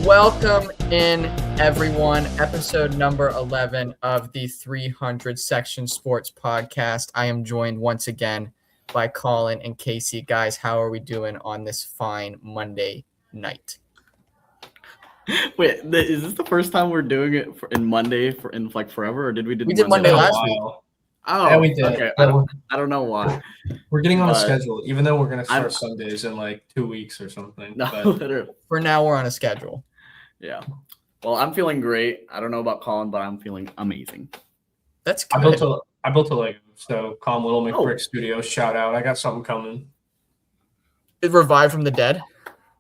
Welcome in, everyone. Episode number 11 of the 300 Section Sports Podcast. I am joined once again by Colin and Casey. Guys, how are we doing on this fine Monday night? Wait, is this the first time we're doing it in Monday in forever, or did we We did Monday last week. Oh, yeah, we did. Okay. I don't know why. We're getting on a schedule, even though we're gonna start I'm- Sundays in like 2 weeks or something. No, But literally. For now, we're on a schedule. Yeah. Well, I'm feeling great. I don't know about Colin, but I'm feeling amazing. That's I good. built a Lego. So Calm Little McBrick Oh. Studios, shout out. I got something coming. It revived from the dead.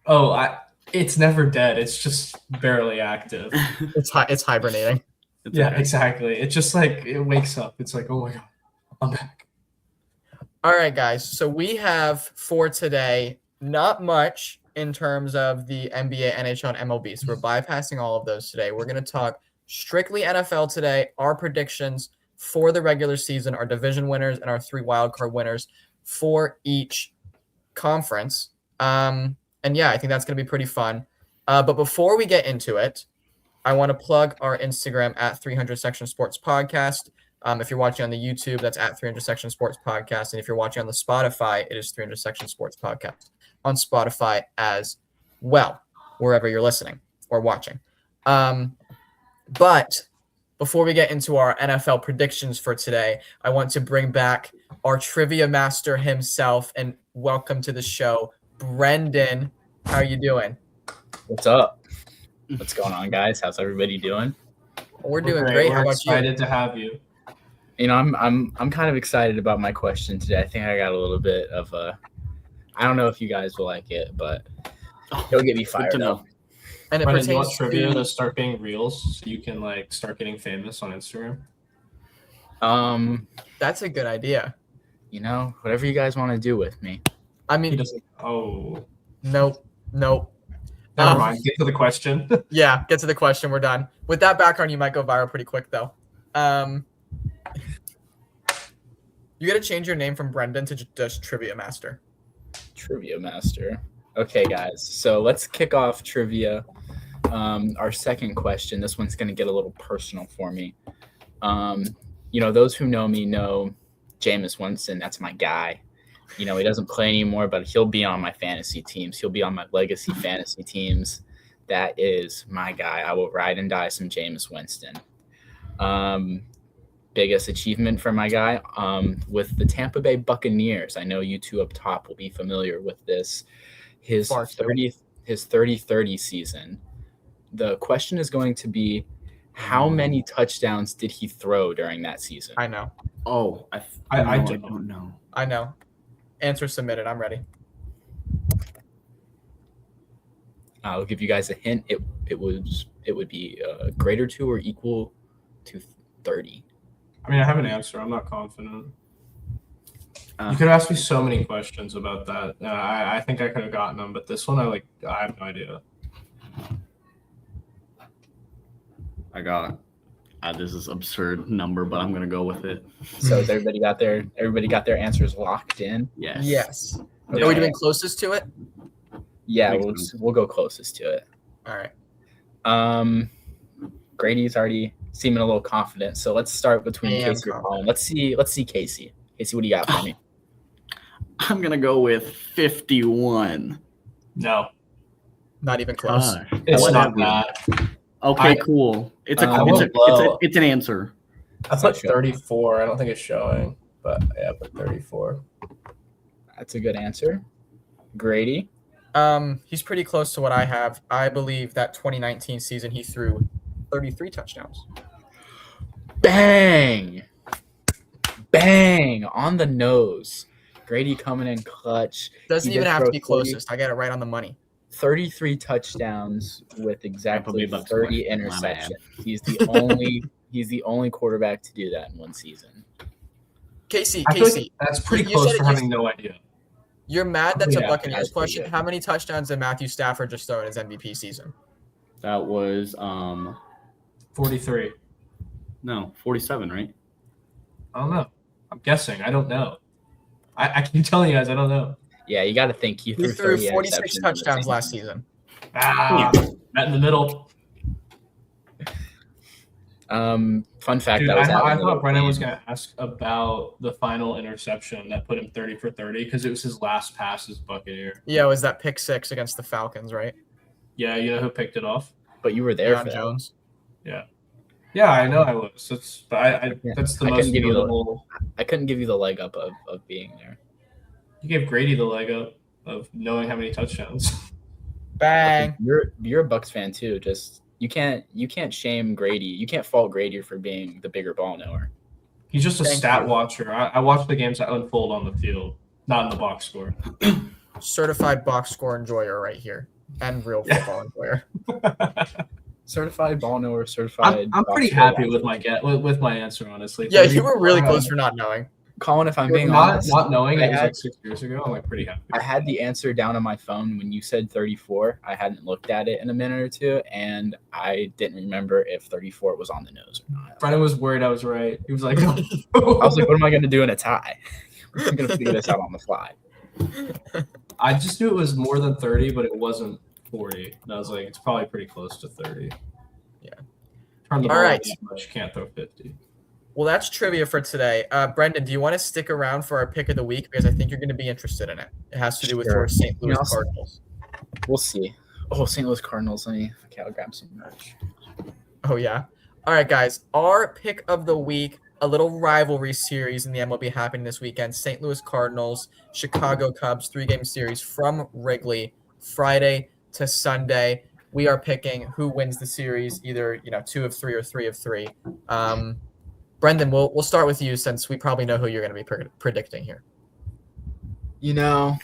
Oh, it's never dead. It's just barely active. It's hibernating. It's Yeah, okay. exactly. It just like it wakes up. It's like, oh my god, I'm back. All right, guys. So we have for today not much in terms of the NBA, NHL, and MLB. So we're bypassing all of those today. We're going to talk strictly NFL today, our predictions for the regular season, our division winners, and our 3 wildcard winners for each conference. And yeah, I think that's going to be pretty fun. But before we get into it, I want to plug our Instagram at 300 Section Sports Podcast. If you're watching on the YouTube, that's at 300 Section Sports Podcast. And if you're watching on the Spotify, it is 300 Section Sports Podcast on Spotify as well, wherever you're listening or watching. But before we get into our NFL predictions for today, I want to bring back our trivia master himself and welcome to the show, Brendan. How are you doing? What's up? What's going on, guys? How's everybody doing? We're doing great. How We're about you? excited to have you. You know, I'm kind of excited about my question today. I think I got a little bit of a. I don't know if you guys will like it, but it'll get me Good fired to know. up. And it Brendan, you want pertains trivia to to start being reels so you can like start getting famous on Instagram? that's a good idea. You know, whatever you guys want to do with me. I He mean, doesn't. Oh, nope. never mind. Get to the question. Yeah, get to the question. We're done. With that background, you might go viral pretty quick, though. You got to change your name from Brendan to just Trivia Master. Trivia master. Okay, guys. So let's kick off trivia. Our second question. This one's going to get a little personal for me. You know, those who know me know Jameis Winston. That's my guy. You know, he doesn't play anymore, but he'll be on my fantasy teams. He'll be on my legacy fantasy teams. That is my guy. I will ride and die some Jameis Winston. Biggest achievement for my guy with the Tampa Bay Buccaneers. I know you two up top will be familiar with this. His 30-30 season. The question is going to be, how many touchdowns did he throw during that season? I know. Oh, I don't know. I know. Answer submitted. I'm ready. I'll give you guys a hint. It would be greater to or equal to 30. I mean, I have an answer. I'm not confident. Uh, You could ask me so many questions about that. I think I could have gotten them, but this one, I have no idea. I got. This is absurd number, but I'm gonna go with it. So has everybody got their answers locked in? Yes. Yes. Okay. Are we doing closest to it? Yeah, Makes we'll go closest to it. All right. Grady's already seeming a little confident, so let's start between I am Casey and confident. Colin. Let's see Casey. Casey, what do you got for me? I'm gonna go with 51. No, Not even close. Gosh. it's What not happened? that. Okay, I- cool. It's I will blow. it's an answer. I Not put sure. 34. I don't think it's showing, but yeah, I put 34. That's a good answer. Grady. He's pretty close to what I have. I believe that 2019 season he threw 33 touchdowns. Bang! Bang! On the nose. Grady coming in clutch. Doesn't He even did have to throw be 30 closest. I got it right on the money. 33 touchdowns with exactly Tampa Bay Bucs 30 won. My bad. interceptions. He's the only quarterback to do that in one season. Casey, I feel like Casey, that's pretty you close said for it having no idea. you're mad that's a Yeah, Buccaneers that's pretty question. good. How many touchdowns did Matthew Stafford just throw in his MVP season? That was 43. no 47, right? I don't know. I'm guessing. I don't know. I keep telling you guys I don't know. Yeah, you got to think. He He threw threw 30 46 interceptions in the touchdowns season. last season. Met in the middle. Fun fact, Dude, that was I at thought Brennan was going to ask about the final interception that put him 30 for 30 because it was his last pass as Buccaneer. Yeah, it was that pick 6 against the Falcons, right? Yeah, you know who picked it off? But you were there Deion for that. Jones. Yeah, I know I was. That's the I most couldn't give you the- notable. I couldn't give you the leg up of being there. You gave Grady the leg up of knowing how many touchdowns. Bang. You're a Bucks fan too. Just you can't shame Grady. You can't fault Grady for being the bigger ball knower. He's just a Thank stat you. watcher. I watch the games that unfold on the field, not in the box score. Certified box score enjoyer right here. And real Yeah. football enjoyer. Certified ball knower, certified. I'm pretty box score happy watcher. with my answer, honestly. Yeah, you were really close for not knowing. Colin, if I'm being not honest, not knowing I it was had- like 6 years ago. I'm like pretty happy. I had the answer down on my phone when you said 34. I hadn't looked at it in a minute or two, and I didn't remember if 34 was on the nose or not. Brennan was worried I was right. He was like, I was like, what am I going to do in a tie? I'm going to figure this out on the fly. I just knew it was more than 30, but it wasn't 40. And I was like, it's probably pretty close to 30. Yeah. Turn the All ball right. that much, you can't throw 50. Well, that's trivia for today. Brendan, do you want to stick around for our pick of the week? Because I think you're going to be interested in it. It has to do with Sure. your St. Louis Yeah, I'll- Cardinals. We'll see. Oh, St. Louis Cardinals. Okay, I'll grab some merch. Oh, yeah. All right, guys. Our pick of the week, a little rivalry series in the MLB happening this weekend. St. Louis Cardinals, Chicago Cubs, 3-game series from Wrigley, Friday to Sunday. We are picking who wins the series, either 2 of 3 or 3 of 3. Brendan, we'll start with you since we probably know who you're going to be predicting here. You know,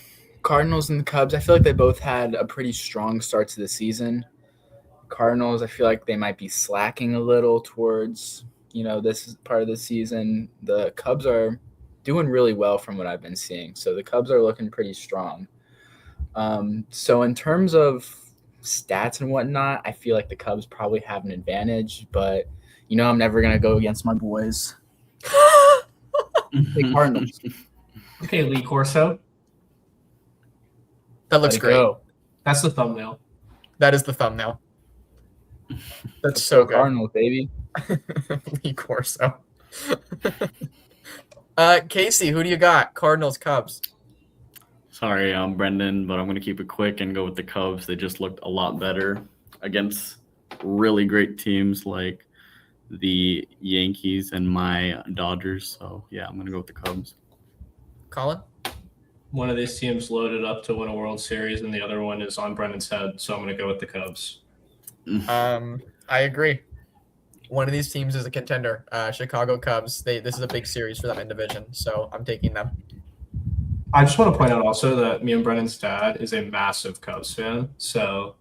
Cardinals and the Cubs, I feel like they both had a pretty strong start to the season. Cardinals, I feel like they might be slacking a little towards, this part of the season. The Cubs are doing really well from what I've been seeing. So the Cubs are looking pretty strong. So in terms of stats and whatnot, I feel like the Cubs probably have an advantage, but I'm never going to go against my boys. Hey, Cardinals. Okay, Lee Corso. That looks Let it great. go. That's the thumbnail. That is the thumbnail. That's so good. Cardinals, baby. Lee Corso. Casey, who do you got? Cardinals, Cubs. Sorry, I'm Brendan, but I'm going to keep it quick and go with the Cubs. They just looked a lot better against really great teams like the Yankees and my Dodgers. So, yeah, I'm going to go with the Cubs. Colin? One of these teams loaded up to win a World Series, and the other one is on Brennan's head. So I'm going to go with the Cubs. I agree. One of these teams is a contender. Chicago Cubs. This is a big series for them in division, so I'm taking them. I just want to point out also that me and Brennan's dad is a massive Cubs fan. So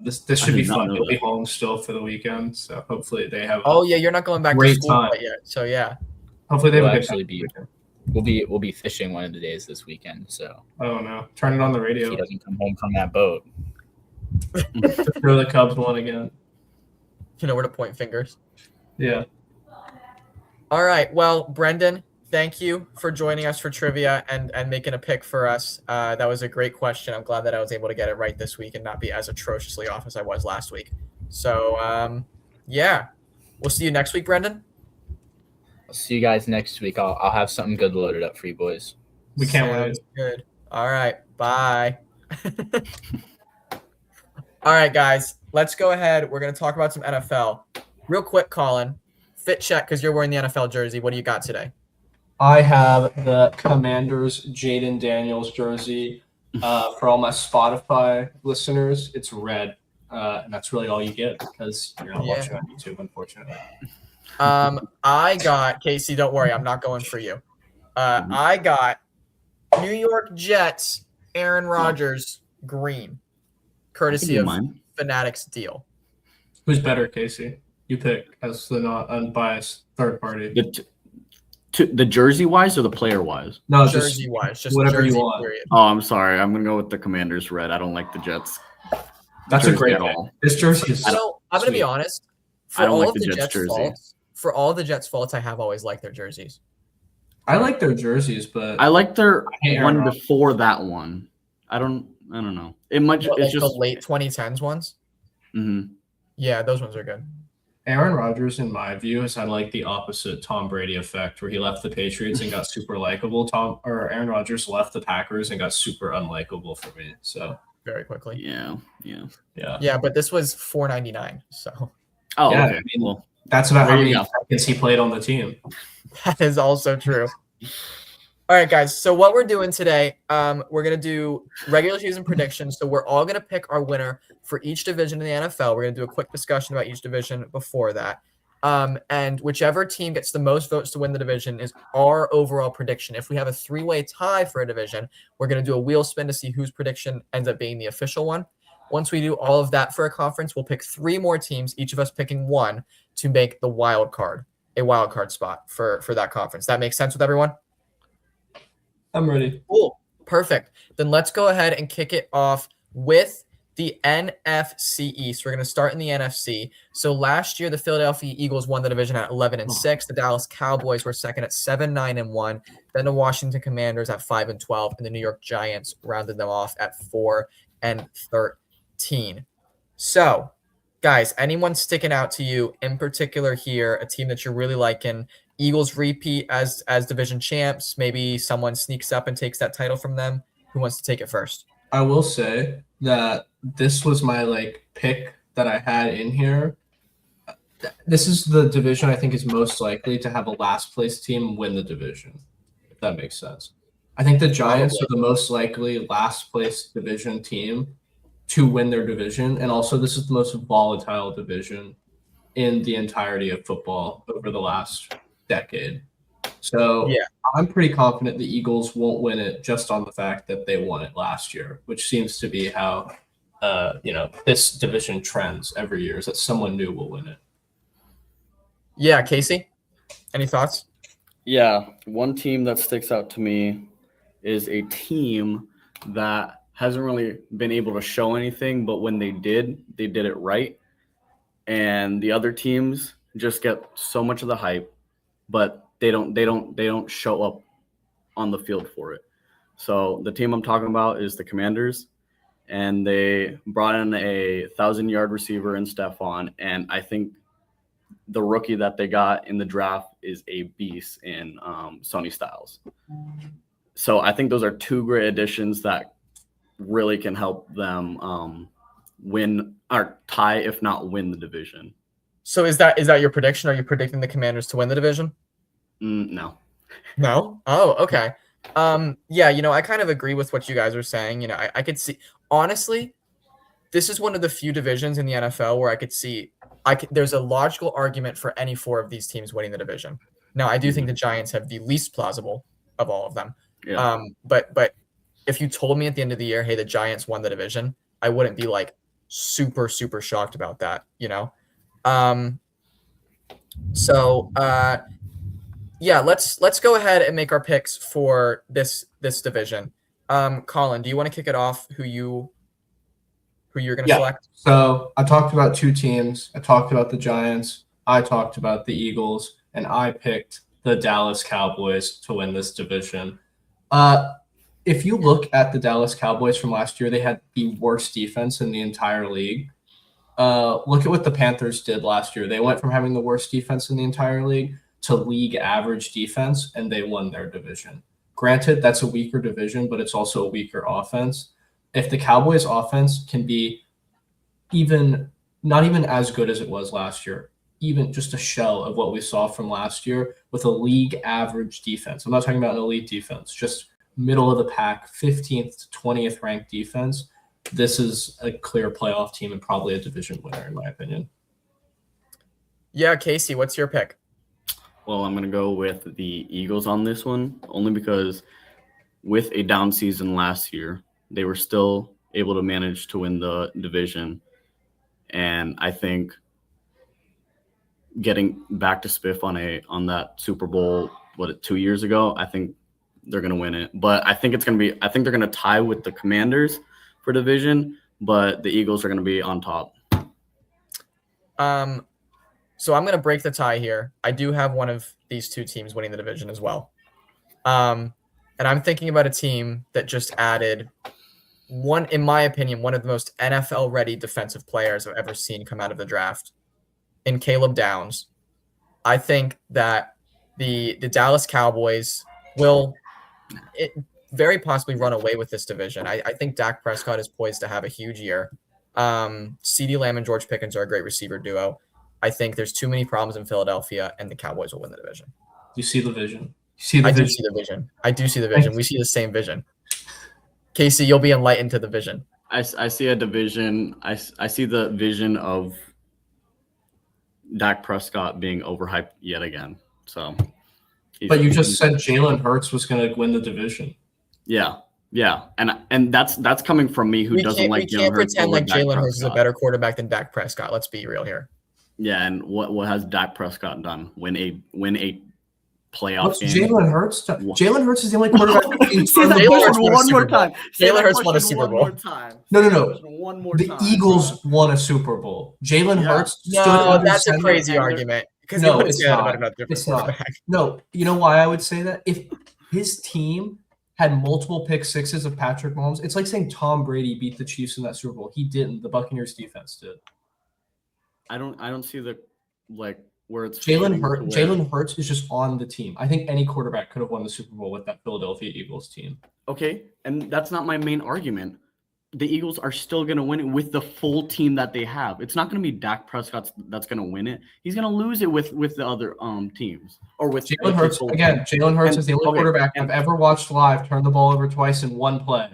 this should be did not fun. know He'll be that. home still for the weekend. So hopefully they have. Oh yeah, you're not going back to Great school time. quite yet. So yeah. Hopefully they have We'll a good actually time. be- We'll be fishing one of the days this weekend, so Oh no! Turn it on the if radio. he doesn't come home from that boat. Throw the Cubs one again. You know where to point fingers. Yeah. All right. Well, Brendan, thank you for joining us for trivia and making a pick for us. That was a great question. I'm glad that I was able to get it right this week and not be as atrociously off as I was last week. So yeah, we'll see you next week, Brendan. I'll see you guys next week. I'll have something good loaded up for you boys. We can't wait. Sounds good. All right. Bye. All right, guys. Let's go ahead. We're going to talk about some NFL. Real quick, Colin. Fit check because you're wearing the NFL jersey. What do you got today? I have the Commanders Jaden Daniels jersey. For all my Spotify listeners, it's red. And that's really all you get because you're not Yeah. watching on YouTube, unfortunately. I got Casey. Don't worry, I'm not going for you. I got New York Jets Aaron Rodgers green, courtesy of Mine. Fanatics deal. Who's better, Casey? You pick as the not unbiased third party. The jersey wise or the player wise? No, just Jersey wise, just whatever you jersey, want. period. Oh, I'm sorry. I'm gonna go with the Commanders red. I don't like the Jets. that's a jersey great at pick. all. This jersey is So I'm gonna be sweet. honest. For I don't all like of the the Jets Jets' jersey. faults, for all of the Jets' faults, I have always liked their jerseys. I like their jerseys, but I like their hate Aaron one Rodgers. before that one. I don't I don't know. It might. What, It's like just. the late 2010s ones. Mhm. Yeah, those ones are good. Aaron Rodgers, in my view, has had like the opposite Tom Brady effect, where he left the Patriots and got super likable. Aaron Rodgers left the Packers and got super unlikable for me. So Very quickly. Yeah. Yeah, but this was $4.99, so Oh, Yeah, okay. I mean, Well, that's about There how you many go. seconds he played on the team. that is also true. All right, guys. So what we're doing today, we're gonna do regular season predictions. So we're all gonna pick our winner for each division in the NFL. We're gonna do a quick discussion about each division before that. And whichever team gets the most votes to win the division is our overall prediction. If we have a three-way tie for a division, we're gonna do a wheel spin to see whose prediction ends up being the official one. Once we do all of that for a conference, we'll pick three more teams, each of us picking one to make the wild card, a wild card spot for that conference. That makes sense with everyone? I'm ready. Cool. Perfect. Then let's go ahead and kick it off with the NFC East. We're going to start in the NFC. So last year, the Philadelphia Eagles won the division at 11-6. The Dallas Cowboys were second at 7-9-1. Then the Washington Commanders at 5-12, and the New York Giants rounded them off at 4-13. So, guys, anyone sticking out to you in particular here? A team that you're really liking? Eagles repeat as division champs. Maybe someone sneaks up and takes that title from them. Who wants to take it first? I will say that this was my pick that I had in here. This is the division I think is most likely to have a last place team win the division, if that makes sense. I think the Giants are the most likely last place division team to win their division. And also this is the most volatile division in the entirety of football over the last decade. So Yeah. I'm pretty confident the Eagles won't win it just on the fact that they won it last year, which seems to be how this division trends every year, is that someone new will win it. Yeah, Casey, any thoughts? Yeah, one team that sticks out to me is a team that hasn't really been able to show anything, but when they did it right. And the other teams just get so much of the hype, but they don't show up on the field for it. So the team I'm talking about is the Commanders, and they brought in a 1,000-yard receiver in Stephon, and I think the rookie that they got in the draft is a beast in Sonny Styles. So I think those are two great additions that really can help them win or tie, if not win, the division. So is that your prediction? Are you predicting the Commanders to win the division? No. No? Oh, okay. Yeah, I kind of agree with what you guys are saying. I could see, honestly, this is one of the few divisions in the NFL where I could see there's a logical argument for any four of these teams winning the division. Now, I do think the Giants have the least plausible of all of them. Yeah. But if you told me at the end of the year, hey, the Giants won the division, I wouldn't be like super, super shocked about that, Yeah, let's go ahead and make our picks for this division. Colin, do you want to kick it off? Who you're going to select? So I talked about two teams. I talked about the Giants. I talked about the Eagles, and I picked the Dallas Cowboys to win this division. If you look at the Dallas Cowboys from last year, they had the worst defense in the entire league. Look at what the Panthers did last year. They went from having the worst defense in the entire league to league average defense, and they won their division. Granted, that's a weaker division, but it's also a weaker offense. If the Cowboys offense can be not even as good as it was last year, even just a shell of what we saw from last year with a league average defense. I'm not talking about an elite defense, just middle of the pack, 15th to 20th ranked defense. This is a clear playoff team and probably a division winner, in my opinion. Yeah, Casey, what's your pick? Well, I'm going to go with the Eagles on this one, only because with a down season last year, they were still able to manage to win the division. And I think getting back to Spiff on that Super Bowl, 2 years ago, I think they're going to win it. But I think they're going to tie with the Commanders for division, but the Eagles are going to be on top. So I'm going to break the tie here. I do have one of these two teams winning the division as well. And I'm thinking about a team that just added in my opinion, one of the most NFL-ready defensive players I've ever seen come out of the draft in Caleb Downs. I think that the Dallas Cowboys will very possibly run away with this division. I think Dak Prescott is poised to have a huge year. CeeDee Lamb and George Pickens are a great receiver duo. I think there's too many problems in Philadelphia, and the Cowboys will win the division. You see the vision. You see the I do vision. see the vision. I do see the vision. We see the same vision. Casey, you'll be enlightened to the vision. I see a division. I see the vision of Dak Prescott being overhyped yet again. So, But you just said Jalen Hurts was going to win the division. yeah, and that's coming from me, who doesn't like We can't Jalen Hurts. pretend over like Dak Jalen Hurts is a Prescott. better quarterback than Dak Prescott. Let's be real here. Yeah, and what has Dak Prescott done? Win a playoff What's game. Jalen Hurts? Jalen Hurts is the only quarterback. Say that Jalen Hurts question won a one Super more Bowl. time. Say Jalen that Hurts won a question Super one Bowl. more time. No. One more The time. Eagles won a Super Bowl. Jalen Yeah. Hurts stood No, under that's a center. crazy and- argument. Because No, you it's say that not. about another different It's not. quarterback. No, you know why I would say that? If his team had multiple pick sixes of Patrick Mahomes, it's like saying Tom Brady beat the Chiefs in that Super Bowl. He didn't. The Buccaneers defense did. I don't see the where it's Jalen Hurts is just on the team. I think any quarterback could have won the Super Bowl with that Philadelphia Eagles team. Okay, and that's not my main argument. The Eagles are still going to win it with the full team that they have. It's not going to be Dak Prescott that's going to win it. He's going to lose it with the other teams or with Jalen Hurts people. again. Jalen Hurts And- is the only okay, quarterback and- I've ever watched live turn the ball over twice in one play.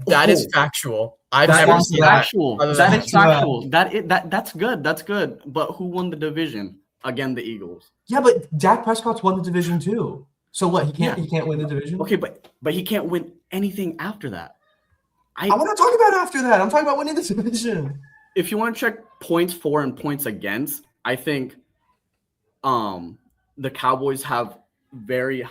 That is Oh. factual. I've That never is seen that. factual. Other That than is that. factual. That's good. That's good. But who won the division? Again, the Eagles. Yeah, but Dak Prescott's won the division too. So what? He can't. Yeah. He can't win the division. Okay, but he can't win anything after that. I'm not talking about after that. I'm talking about winning the division. If you want to check points for and points against, I think the Cowboys have very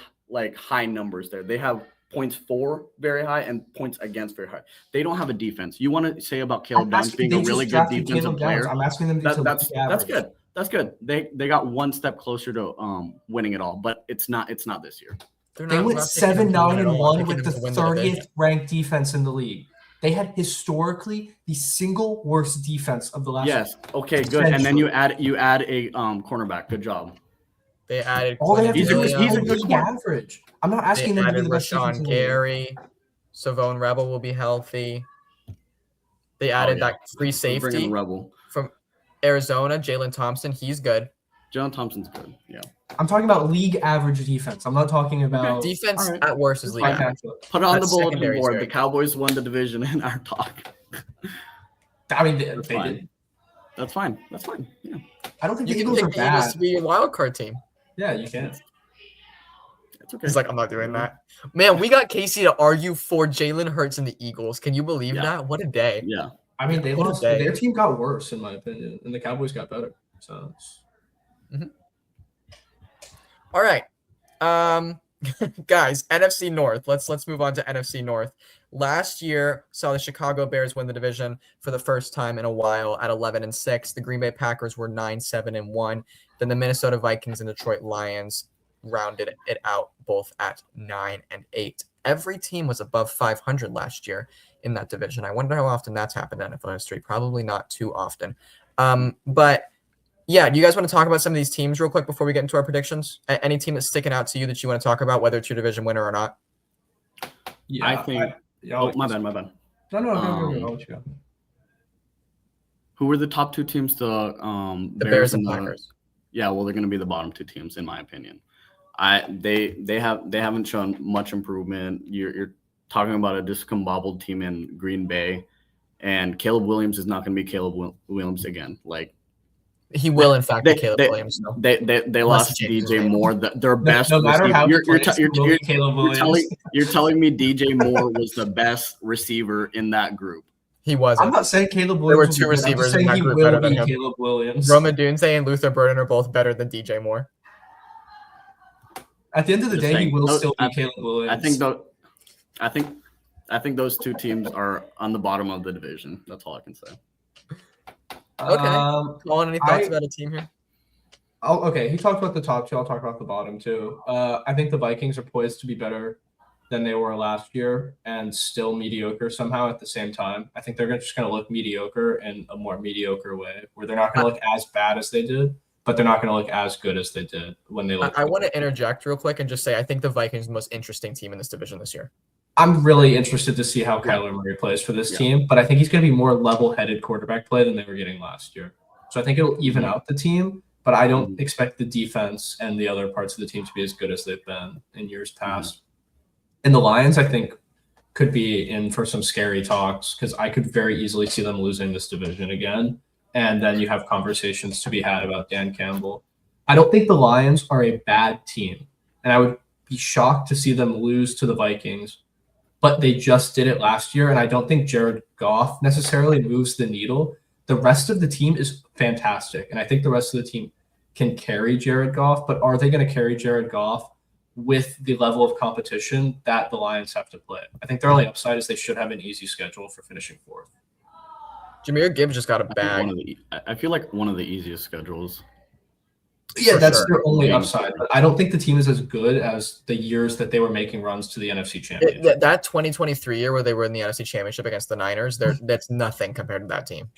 high numbers there. They have points for very high and points against very high. They don't have a defense. You want to say about Caleb Downs being a really good defensive player? I'm asking them to That's average. good. That's good. They got one step closer to winning it all, but it's not this year. They're They not- went I'm not picking them to win it all. I'm 7-9-1 with picking the them to win division. 30th ranked defense in the league. They had historically the single worst defense of the last. Yes. Okay. Good. And then you add a cornerback. Good job. They added. All they have to He's a do good- is he's a league good corner. average. I'm not They asking them to be added the best defense in Rashawn the league. Gary. Savone Rebel will be healthy. They added yeah. that free Bring in safety Rebel. from Arizona, Jalen Thompson. He's good. Jalen Thompson's good. Yeah. I'm talking about league average defense. I'm not talking about. Defense all right. at worst is league Like average. that. Put it on That's the bulletin secondary is board. very The Cowboys won the division in our talk. I mean, That's they fine. did. That's fine. That's fine. Yeah. I don't think You the can Eagles are pick the Eagles bad. to be your wild card team. Yeah, you can. It's okay. He's like, I'm not doing that. Man, we got Casey to argue for Jalen Hurts and the Eagles. Can you believe Yeah. that? What a day. Yeah. I mean, they What a lost. day. Their team got worse, in my opinion, and the Cowboys got better. So All right. Guys, NFC North. Let's move on to NFC North. Last year saw the Chicago Bears win the division for the first time in a while at 11-6. The Green Bay Packers were 9-7-1. Then the Minnesota Vikings and Detroit Lions rounded it out both at 9-8. Every team was above 500 last year in that division. I wonder how often that's happened in NFL history. Probably not too often. But yeah, do you guys want to talk about some of these teams real quick before we get into our predictions? Any team that's sticking out to you that you want to talk about, whether it's your division winner or not? yeah, I think. Oh, my bad. No, go. I'll let you go. Who were the top two teams? The The Bears and the- Packers. Yeah, well, they're going to be the bottom two teams, in my opinion. They haven't shown much improvement. You're talking about a discombobbled team in Green Bay, and Caleb Williams is not going to be Caleb Williams again. He will, in fact, be They- Caleb they- Williams. No. They Unless lost he changes his DJ name. Moore, their best. No matter receiver. how You're Caleb Williams. telling me DJ Moore was the best receiver in that group. He I'm wasn't. not saying Caleb There were Williams. two will be good. I'm receivers just in saying that he group will better than be him. Caleb Williams. Roma Dunze and Luther Burden are both better than DJ Moore. At the end of the Just day, he saying. will No, still be I- Caleb Williams. I think those two teams are on the bottom of the division. That's all I can say. Okay. Colin, any thoughts I- about a team here? Okay, he talked about the top two. I'll talk about the bottom two. I think the Vikings are poised to be better than they were last year and still mediocre somehow at the same time. I think they're just going to look mediocre in a more mediocre way, where they're not going to look as bad as they did, but they're not going to look as good as they did when they looked. I want to interject real quick and just say I think the Vikings are the most interesting team in this division this year. I'm really interested to see how Kyler Murray plays for this team, but I think he's going to be more level-headed quarterback play than they were getting last year. So I think it'll even out the team, but I don't expect the defense and the other parts of the team to be as good as they've been in years past. And the Lions, I think, could be in for some scary talks because I could very easily see them losing this division again. And then you have conversations to be had about Dan Campbell. I don't think the Lions are a bad team, and I would be shocked to see them lose to the Vikings. But they just did it last year, and I don't think Jared Goff necessarily moves the needle. The rest of the team is fantastic, and I think the rest of the team can carry Jared Goff, but are they going to carry Jared Goff with the level of competition that the Lions have to play? I think their only upside is they should have an easy schedule for finishing fourth. Jahmyr Gibbs just got a bag. I feel like one of the easiest schedules. Yeah, For that's sure. their only upside. But I don't think the team is as good as the years that they were making runs to the NFC Championship. That 2023 year where they were in the NFC Championship against the Niners, that's nothing compared to that team.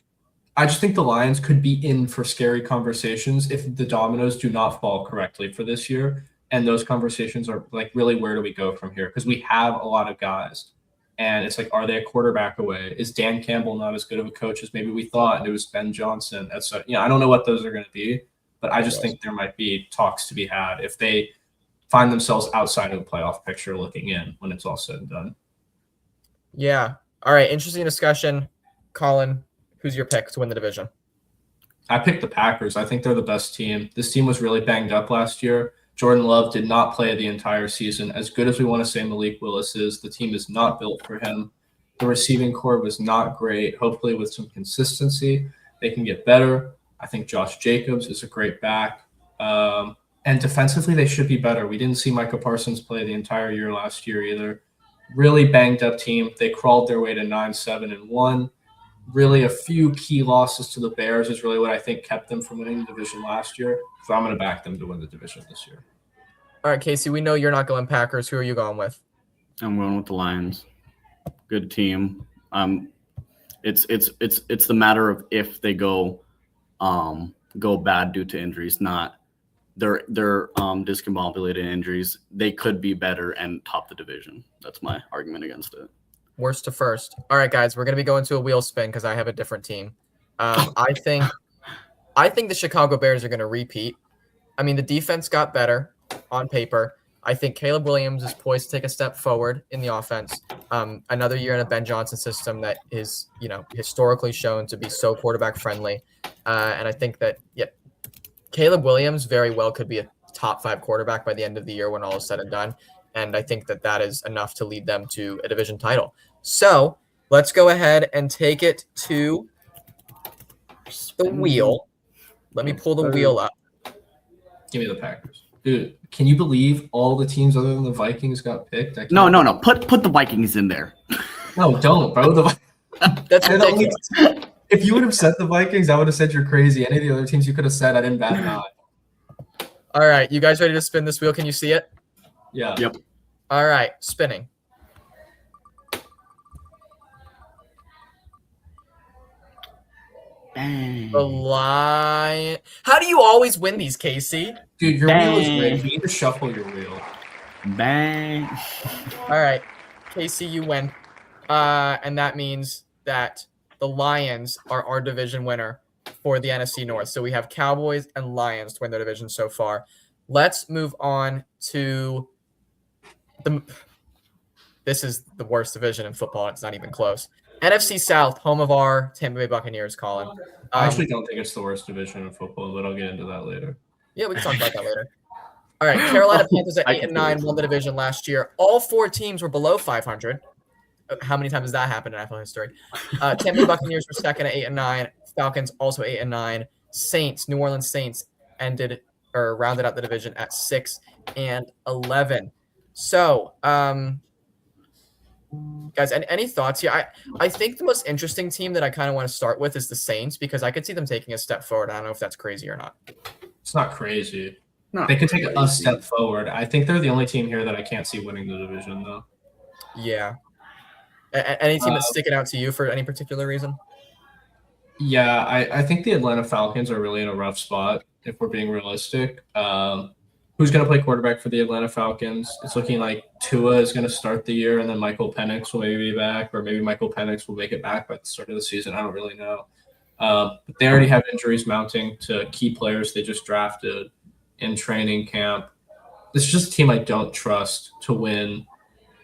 I just think the Lions could be in for scary conversations if the dominoes do not fall correctly for this year. And those conversations are like, really, where do we go from here? Because we have a lot of guys. And it's like, are they a quarterback away? Is Dan Campbell not as good of a coach as maybe we thought? And it was Ben Johnson. I don't know what those are going to be. But I just think there might be talks to be had if they find themselves outside of the playoff picture looking in when it's all said and done. Yeah. All right. Interesting discussion. Colin, who's your pick to win the division? I picked the Packers. I think they're the best team. This team was really banged up last year. Jordan Love did not play the entire season. As good as we want to say Malik Willis is, the team is not built for him. The receiving core was not great. Hopefully with some consistency, they can get better. I think Josh Jacobs is a great back. And defensively, they should be better. We didn't see Micah Parsons play the entire year last year either. Really banged up team. They crawled their way to 9-7-1. Really a few key losses to the Bears is really what I think kept them from winning the division last year. So I'm going to back them to win the division this year. All right, Casey, we know you're not going Packers. Who are you going with? I'm going with the Lions. Good team. It's the matter of if they go bad due to injuries, not their discombobulated injuries. They could be better and top the division. That's my argument against it. Worst to first. All right, guys, we're going to be going to a wheel spin because I have a different team. I think the Chicago Bears are going to repeat. I mean, the defense got better on paper. I think Caleb Williams is poised to take a step forward in the offense. Another year in a Ben Johnson system that is, historically shown to be so quarterback friendly. And I think that, Caleb Williams very well could be a top 5 quarterback by the end of the year when all is said and done. And I think that is enough to lead them to a division title. So let's go ahead and take it to the wheel. Let me pull the wheel up. Give me the Packers. Dude, can you believe all the teams other than the Vikings got picked? No. Put the Vikings in there. No, don't, bro. That's ridiculous. If you would have said the Vikings, I would have said you're crazy. Any of the other teams you could have said, I didn't bat an eye. All right, you guys ready to spin this wheel? Can you see it? Yeah. Yep. All right, spinning. Bang. The Lion. How do you always win these, Casey? Dude, your wheel is Dang. rigged. You need to shuffle your wheel. Bang. All right, Casey, you win. And that means that the Lions are our division winner for the NFC North. So we have Cowboys and Lions to win their division so far. Let's move on to this is the worst division in football. It's not even close. NFC South, home of our Tampa Bay Buccaneers, Colin. I actually don't think it's the worst division in football, but I'll get into that later. Yeah, we can talk about that later. All right, Carolina Panthers at I can 8-9 won the division last year. All 4 teams were below 500. How many times has that happened in NFL history? Tampa Bay Buccaneers were second at 8-9. Falcons also 8-9. New Orleans Saints rounded out the division at 6-11. So, guys, any thoughts here? I think the most interesting team that I kind of want to start with is the Saints because I could see them taking a step forward. I don't know if that's crazy or not. It's not crazy. Not They could take a crazy. step forward. I think they're the only team here that I can't see winning the division, though. Yeah. Any team that's sticking out to you for any particular reason? Yeah, I think the Atlanta Falcons are really in a rough spot if we're being realistic. Who's going to play quarterback for the Atlanta Falcons? It's looking like Tua is going to start the year, and then Michael Penix will maybe be back, or maybe Michael Penix will make it back by the start of the season. I don't really know. But they already have injuries mounting to key players they just drafted in training camp. This is just a team I don't trust to win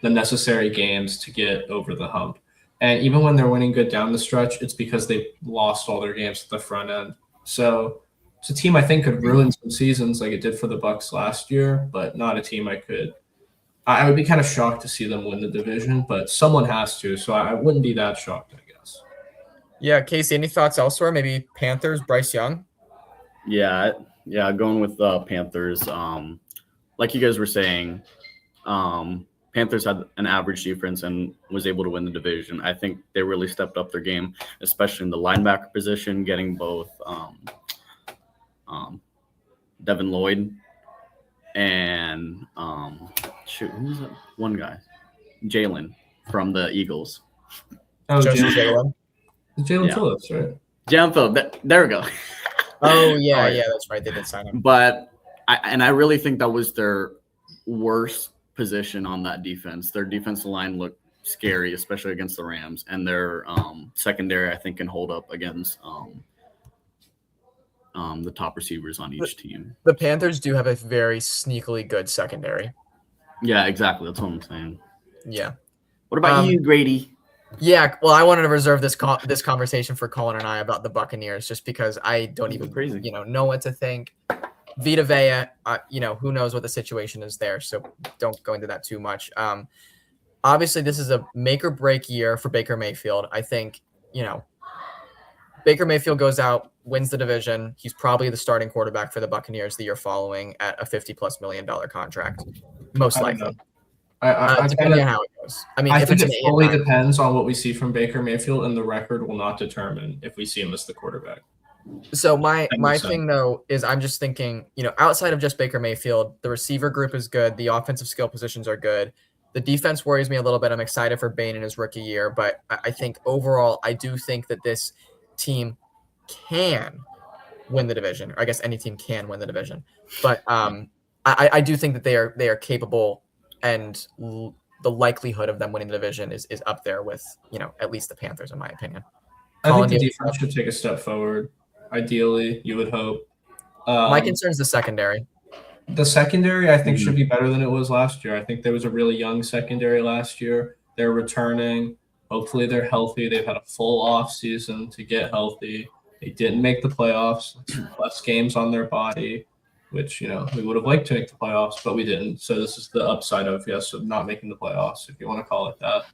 the necessary games to get over the hump. And even when they're winning good down the stretch, it's because they lost all their games at the front end. So it's a team I think could ruin some seasons like it did for the Bucks last year, but not a team I would be kind of shocked to see them win the division, but someone has to. So I wouldn't be that shocked, I guess. Yeah, Casey, any thoughts elsewhere? Maybe Panthers, Bryce Young? Yeah, going with the Panthers. Like you guys were saying, Panthers had an average defense and was able to win the division. I think they really stepped up their game, especially in the linebacker position, getting both Devin Lloyd and who was that one guy? Jalen from the Eagles. Oh, Just Jalen. Jalen Yeah. Phillips, right? Jalen Phillips. There we go. Oh, yeah, Sorry. yeah, that's right. They did sign him. But I really think that was their worst position on that defense. Their defensive line looked scary, especially against the Rams, and their secondary I think can hold up against the top receivers on each team. The Panthers do have a very sneakily good secondary. Yeah, exactly. That's what I'm saying. Yeah. What about you, Grady? Yeah, well, I wanted to reserve this conversation for Colin and I about the Buccaneers, just because I don't even Crazy. know what to think. Vita Vea, who knows what the situation is there, so don't go into that too much. Obviously, this is a make or break year for Baker Mayfield. I think, Baker Mayfield goes out, wins the division. He's probably the starting quarterback for the Buccaneers the year following at a $50+ million contract, most I don't likely. I Depending on how it goes. I mean, I if think it's it an fully 8-9, depends on what we see from Baker Mayfield, and the record will not determine if we see him as the quarterback. So my makes thing though is I'm just thinking, outside of just Baker Mayfield, the receiver group is good, the offensive skill positions are good. The defense worries me a little bit. I'm excited for Bain in his rookie year, but I think overall I do think that this team can win the division. Or I guess any team can win the division. But I do think that they are capable, and the likelihood of them winning the division is up there with, at least the Panthers in my opinion. I Colin, think the do you- defense should take a step forward. Ideally, you would hope. My concern is the secondary. The secondary, I think, should be better than it was last year. I think there was a really young secondary last year. They're returning. Hopefully, they're healthy. They've had a full off season to get healthy. They didn't make the playoffs. Less games on their body, which we would have liked to make the playoffs, but we didn't. So this is the upside of not making the playoffs, if you want to call it that.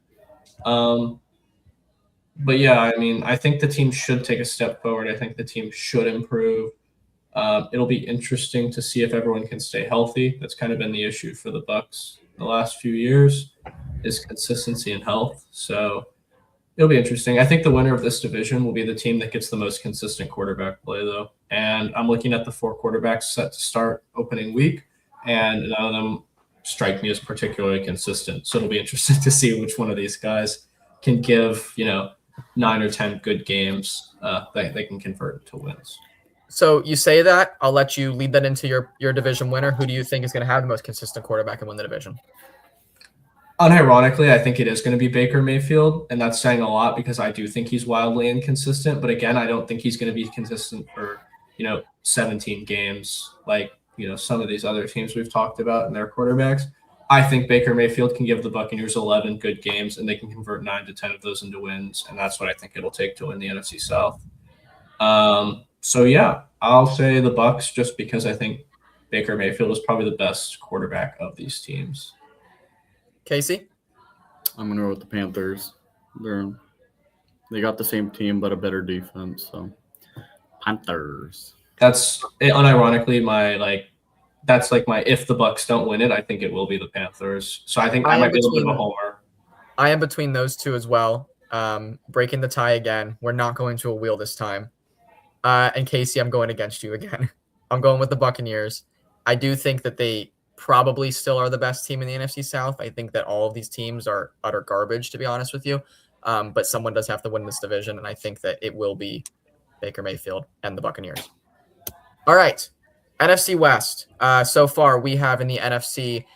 But yeah, I mean, I think the team should take a step forward. I think the team should improve. It'll be interesting to see if everyone can stay healthy. That's kind of been the issue for the Bucks the last few years, is consistency and health. So it'll be interesting. I think the winner of this division will be the team that gets the most consistent quarterback play, though. And I'm looking at the 4 quarterbacks set to start opening week, and none of them strike me as particularly consistent. So it'll be interesting to see which one of these guys can give 9 or 10 good games that they can convert to wins. So you say that, I'll let you lead that into your division winner. Who do you think is going to have the most consistent quarterback and win the division? Unironically, I think it is going to be Baker Mayfield, and that's saying a lot because I do think he's wildly inconsistent. But again, I don't think he's going to be consistent for 17 games like some of these other teams we've talked about and their quarterbacks. I think Baker Mayfield can give the Buccaneers 11 good games, and they can convert 9 to 10 of those into wins, and that's what I think it'll take to win the NFC South. So yeah, I'll say the Bucks just because I think Baker Mayfield is probably the best quarterback of these teams. Casey? I'm gonna go with the Panthers. They got the same team but a better defense. So Panthers. That's unironically that's like my if the Bucks don't win it, I think it will be the Panthers. So I think I might be a little bit of a homer. I am between those two as well. Breaking the tie again. We're not going to a wheel this time. And Casey, I'm going against you again. I'm going with the Buccaneers. I do think that they probably still are the best team in the NFC South. I think that all of these teams are utter garbage, to be honest with you. But someone does have to win this division, and I think that it will be Baker Mayfield and the Buccaneers. All right, NFC West. So far, we have in the NFC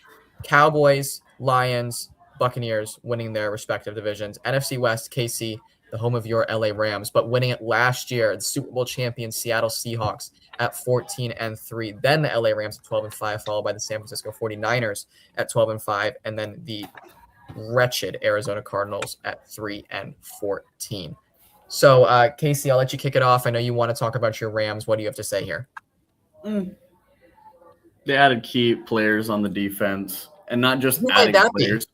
Cowboys, Lions, Buccaneers winning their respective divisions. NFC West, KC, the home of your LA Rams, but winning it last year, the Super Bowl champion Seattle Seahawks at 14-3. Then the LA Rams at 12-5, followed by the San Francisco 49ers at 12-5, and then the wretched Arizona Cardinals at 3-14. So, Casey, I'll let you kick it off. I know you want to talk about your Rams. What do you have to say here? They added key players on the defense, and not just Who might adding that be? players.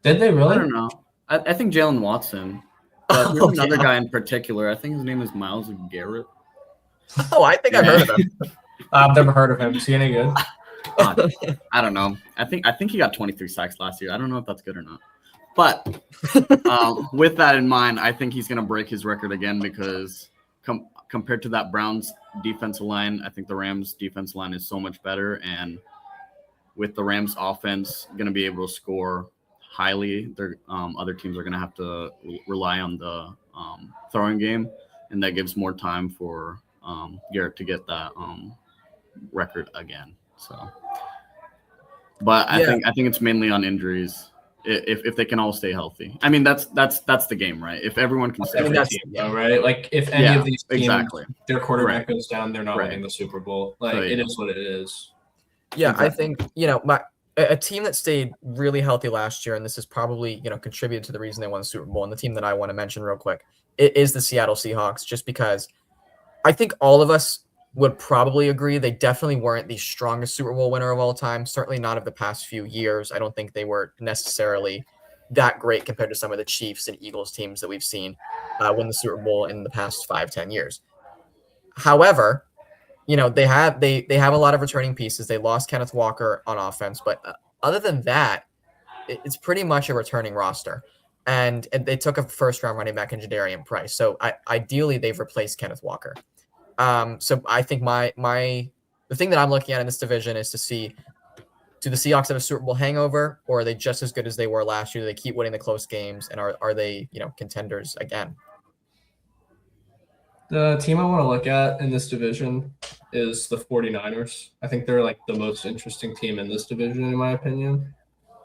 Did they I really? don't know. I think Jalen Watson. But there's another guy in particular. I think his name is Myles Garrett. Oh, I think I've heard of him. I've never heard of him. Is he any good? I don't know. I think he got 23 sacks last year. I don't know if that's good or not. But with that in mind, I think he's going to break his record again because compared to that Browns defensive line, I think the Rams defensive line is so much better. And with the Rams offense going to be able to score highly, their other teams are going to have to rely on the throwing game, and that gives more time for Garrett to get that record again. So, but I think it's mainly on injuries. If they can all stay healthy, I mean that's the game, right? If everyone can stay Every healthy, team, though, right? Like if any of these teams, exactly. their quarterback Right. goes down, they're not Right. winning the Super Bowl. Like Right. it is what it is. Yeah, I think, a team that stayed really healthy last year, and this is probably, contributed to the reason they won the Super Bowl, and the team that I want to mention real quick, it is the Seattle Seahawks, just because I think all of us would probably agree they definitely weren't the strongest Super Bowl winner of all time, certainly not of the past few years. I don't think they were necessarily that great compared to some of the Chiefs and Eagles teams that we've seen win the Super Bowl in the past 5-10 years. However, they have a lot of returning pieces. They lost Kenneth Walker on offense, but other than that, it's pretty much a returning roster. And they took a first-round running back in Jadarian Price. So ideally, they've replaced Kenneth Walker. So I think the thing that I'm looking at in this division is to see, do the Seahawks have a Super Bowl hangover, or are they just as good as they were last year? Do they keep winning the close games, and are they contenders again? The team I want to look at in this division is the 49ers. I think they're like the most interesting team in this division, in my opinion.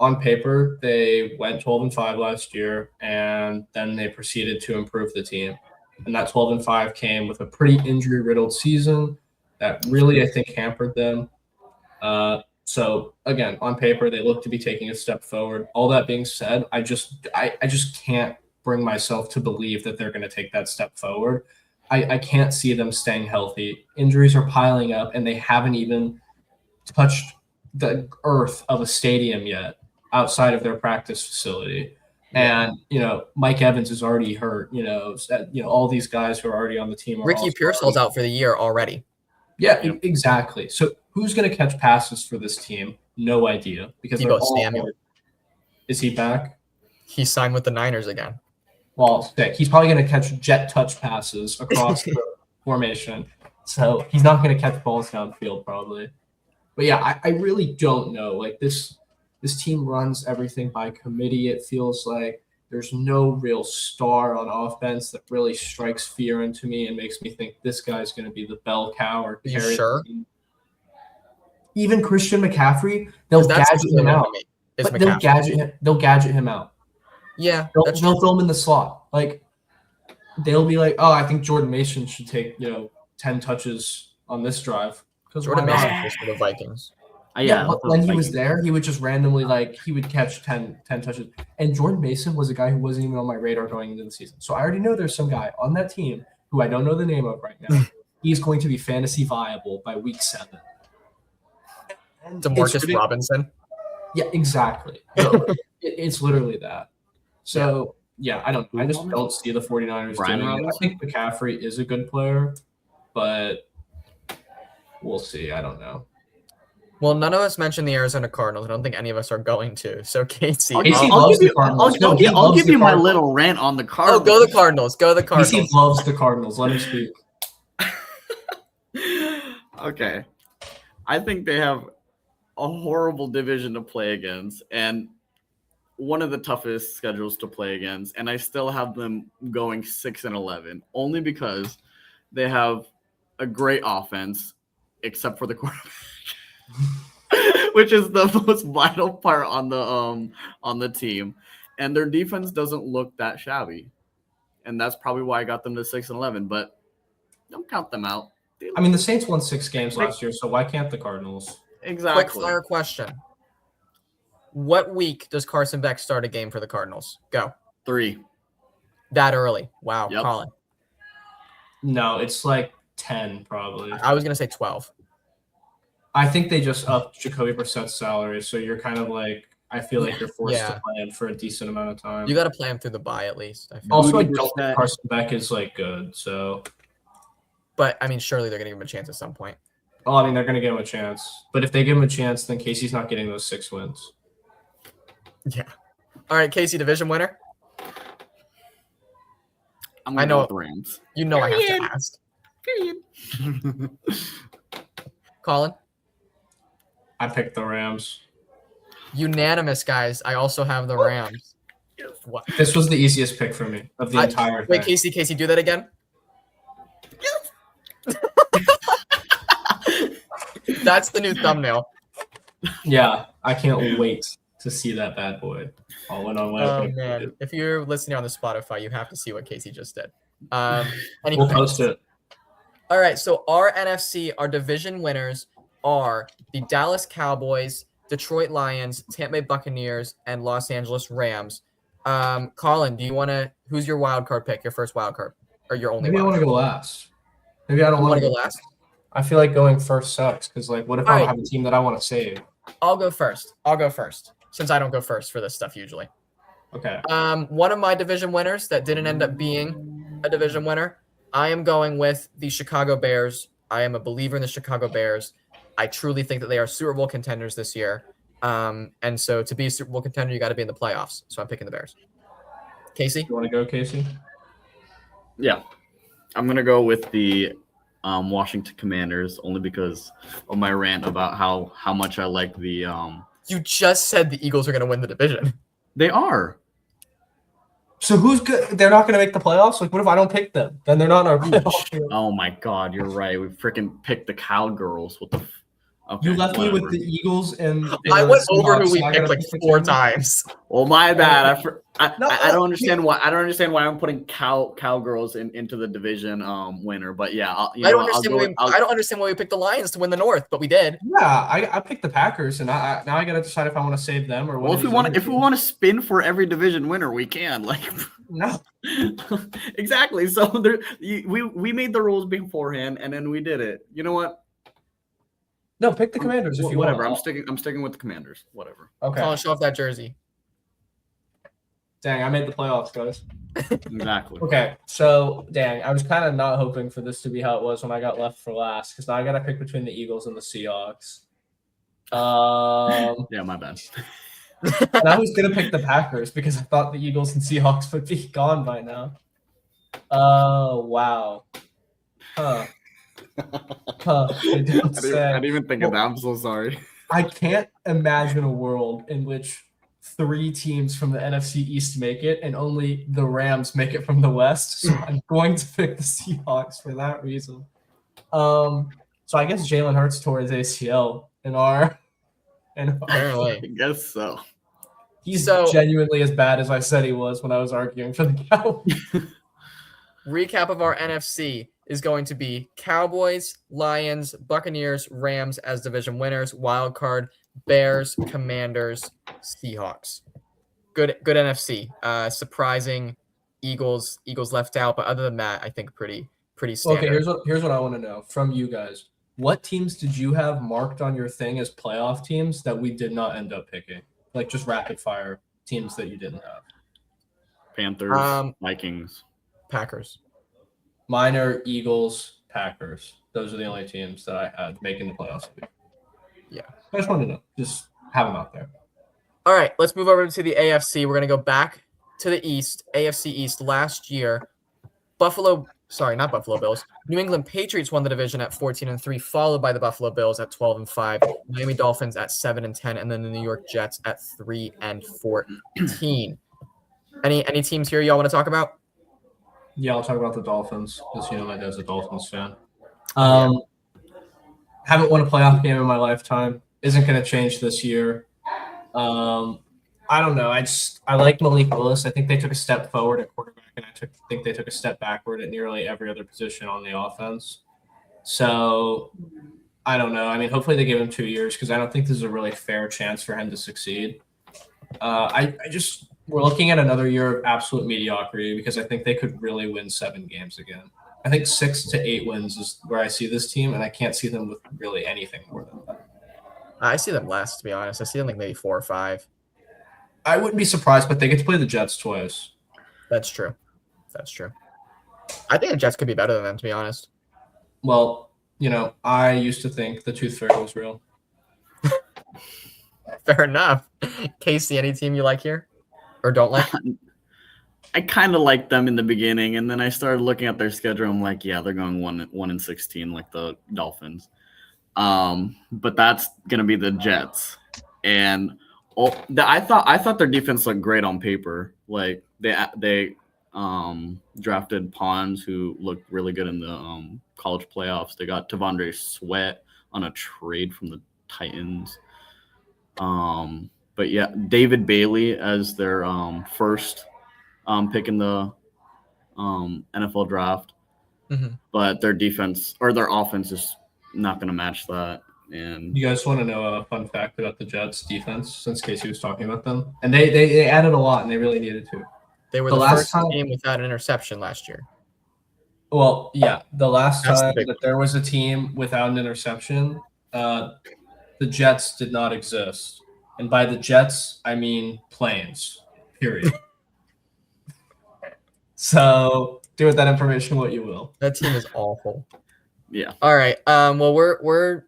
On paper, they went 12-5 last year, and then they proceeded to improve the team. And that 12-5 came with a pretty injury-riddled season that really, I think, hampered them. So again, on paper, they look to be taking a step forward. All that being said, I just can't bring myself to believe that they're going to take that step forward. I can't see them staying healthy. Injuries are piling up, and they haven't even touched the earth of a stadium yet outside of their practice facility. And, Mike Evans is already hurt. All these guys who are already on the team. Ricky Pearsall's out for the year already. Yeah, exactly. So who's going to catch passes for this team? No idea. Because Deebo Samuel. Is he back? He signed with the Niners again. Well, sick. He's probably going to catch jet touch passes across the formation. So he's not going to catch balls downfield probably. But yeah, I really don't know. Like this team runs everything by committee, it feels like. There's no real star on offense that really strikes fear into me and makes me think this guy's going to be the bell cow or Are you carry sure? the team. Even Christian McCaffrey, they'll 'Cause that's gadget him the out. to me, is But McCaffrey. they'll gadget him out. Yeah, They'll that's true. throw him in the slot. Like they'll be like, "Oh, I think Jordan Mason should take 10 touches on this drive." Because Jordan why Mason not? plays for the Vikings. Yeah, that's when he like- was there, he would just randomly he would catch 10 touches. And Jordan Mason was a guy who wasn't even on my radar going into the season. So I already know there's some guy on that team who I don't know the name of right now. He's going to be fantasy viable by week 7. And DeMarcus Robinson. Yeah, exactly. So, it's literally that. So yeah, I just don't see the 49ers Brian doing it. I Robinson? think McCaffrey is a good player, but we'll see. I don't know. Well, none of us mentioned the Arizona Cardinals. I don't think any of us are going to. So, Casey. Casey I'll loves give you, the Cardinals. No, he I'll loves give the you my Cardinals. little rant on the Oh, Cardinals. go the Cardinals. Go the DC Cardinals. loves the Cardinals. Let him speak. Okay. I think they have a horrible division to play against and one of the toughest schedules to play against, and I still have them going 6-11 only because they have a great offense, except for the quarterback, which is the most vital part on the team, and their defense doesn't look that shabby, and that's probably why I got them to 6-11. But don't count them out. I mean, the Saints won 6 games last year, so why can't the Cardinals? Exactly. Quick fire question. What week does Carson Beck start a game for the Cardinals? Go. 3. That early. Wow, Yep. Colin. No, it's like 10 probably. I was going to say 12. I think they just upped Jacoby Brissett's salary, so you're kind of like, I feel like you're forced Yeah. to play him for a decent amount of time. You got to play him through the bye at least. I feel. Also, I Jacoby don't think Brissett- Carson Beck is like good, so But, I mean, surely they're going to give him a chance at some point. well, I mean they're gonna give him a chance. But if they give him a chance, then Casey's not getting those 6 wins. Yeah. All right, Casey, division winner. I'm gonna I know- go with the Rams. You know I have to ask. Colin? I picked the Rams. Unanimous, guys. I also have the Rams. What? This was the easiest pick for me of the entire Wait, thing. Casey, do that again. That's the new thumbnail. Yeah, I can't wait to see that bad boy. All went on Oh man! If you're listening on the Spotify, you have to see what Casey just did. Anyways. We'll post it. All right, so our NFC, our division winners are the Dallas Cowboys, Detroit Lions, Tampa Bay Buccaneers, and Los Angeles Rams. Colin, do you want to? Who's your wild card pick? Your first wild card, or your only? Maybe I wild want to card? go last. Maybe I don't You want want to go last? I feel like going first sucks because, like, what if I All don't right. have a team that I want to save? I'll go first, since I don't go first for this stuff usually. Okay. One of my division winners that didn't end up being a division winner, I am going with the Chicago Bears. I am a believer in the Chicago Bears. I truly think that they are Super Bowl contenders this year. And so to be a Super Bowl contender, you got to be in the playoffs. So I'm picking the Bears. Casey? You want to go, Casey? Yeah, I'm gonna go with the Washington Commanders only because of my rant about how much I like the. You just said the Eagles are going to win the division. They are. So who's good? They're not going to make the playoffs? Like, what if I don't pick them? Then they're not in our playoff field. Oh my God, you're right. We freaking picked the Cowgirls. What the? Okay, You left me with whatever. the Eagles and I went over Seahawks, who we so I picked gotta like pick the 4 Commanders. times. Well, my bad. No, I don't understand why. I don't understand why I'm putting Cowgirls into the division winner. But yeah, I don't understand why we picked the Lions to win the North, but we did. Yeah, I picked the Packers, and I now I got to decide if I want to save them or. Well, if we want to spin for every division winner, we can. Like, No. exactly. So we made the rules beforehand, and then we did it. You know what? No, pick the Commanders if you Whatever. want. I'm sticking with the Commanders. Whatever. Okay. Colin, show off that jersey. Dang, I made the playoffs, guys. Exactly. Okay, so dang, I was kind of not hoping for this to be how it was when I got left for last because now I got to pick between the Eagles and the Seahawks. Yeah, my bad. And I was gonna pick the Packers because I thought the Eagles and Seahawks would be gone by now. Oh wow. Huh. I don't I say. didn't even think of that. I'm so sorry. I can't imagine a world in which 3 teams from the NFC East make it and only the Rams make it from the West. So I'm going to pick the Seahawks for that reason. So I guess Jalen Hurts tore his ACL in our. Apparently. I guess so. He's So- genuinely as bad as I said he was when I was arguing for the Cowboys. Recap of our NFC is going to be Cowboys, Lions, Buccaneers, Rams as division winners. Wild card, Bears, Commanders, Seahawks. Good NFC. Surprising Eagles left out, but other than that, I think pretty standard. Okay, here's what I want to know from you guys. What teams did you have marked on your thing as playoff teams that we did not end up picking? Like just rapid fire teams that you didn't have. Panthers, Vikings. Packers. Mine are Eagles, Packers. Those are the only teams that I had making the playoffs. Yeah. I just wanted to know. Just have them out there. All right, let's move over to the AFC. We're going to go back to the East, AFC East. Last year, Buffalo sorry, not Buffalo Bills. New England Patriots won the division at 14-3, followed by the Buffalo Bills at 12-5, Miami Dolphins at 7-10, and then the New York Jets at 3-14. Any teams here y'all want to talk about? Yeah, I'll talk about the Dolphins because my dad's a Dolphins fan. Yeah. Haven't won a playoff game in my lifetime. Isn't going to change this year. I don't know. I like Malik Willis. I think they took a step forward at quarterback, and I think they took a step backward at nearly every other position on the offense. So I don't know. I mean, hopefully they give him 2 years because I don't think this is a really fair chance for him to succeed. We're looking at another year of absolute mediocrity because I think they could really win 7 games again. I think 6 to 8 wins is where I see this team, and I can't see them with really anything more than that. I see them less, to be honest. I see them like maybe 4 or 5. I wouldn't be surprised, but they get to play the Jets twice. That's true. I think the Jets could be better than them, to be honest. Well, I used to think the Tooth Fairy was real. Fair enough. Casey, any team you like here or don't like? I kind of liked them in the beginning, and then I started looking at their schedule. I'm like, yeah, they're going 1-16 like the Dolphins. But that's gonna be the Jets, and I thought their defense looked great on paper. Like they drafted Pons, who looked really good in the college playoffs. They got Tavondre Sweat on a trade from the Titans. But yeah, David Bailey as their first pick in the NFL draft. Mm-hmm. But their defense or their offense is not going to match that. And you guys want to know a fun fact about the Jets defense, since Casey was talking about them? And they added a lot, and they really needed to. They were the first team without an interception last year. Well, yeah, the last time that there was a team without an interception, the Jets did not exist. And by the Jets, I mean planes, period. So do with that information what you will. That team is awful. Yeah. All right. Well, we're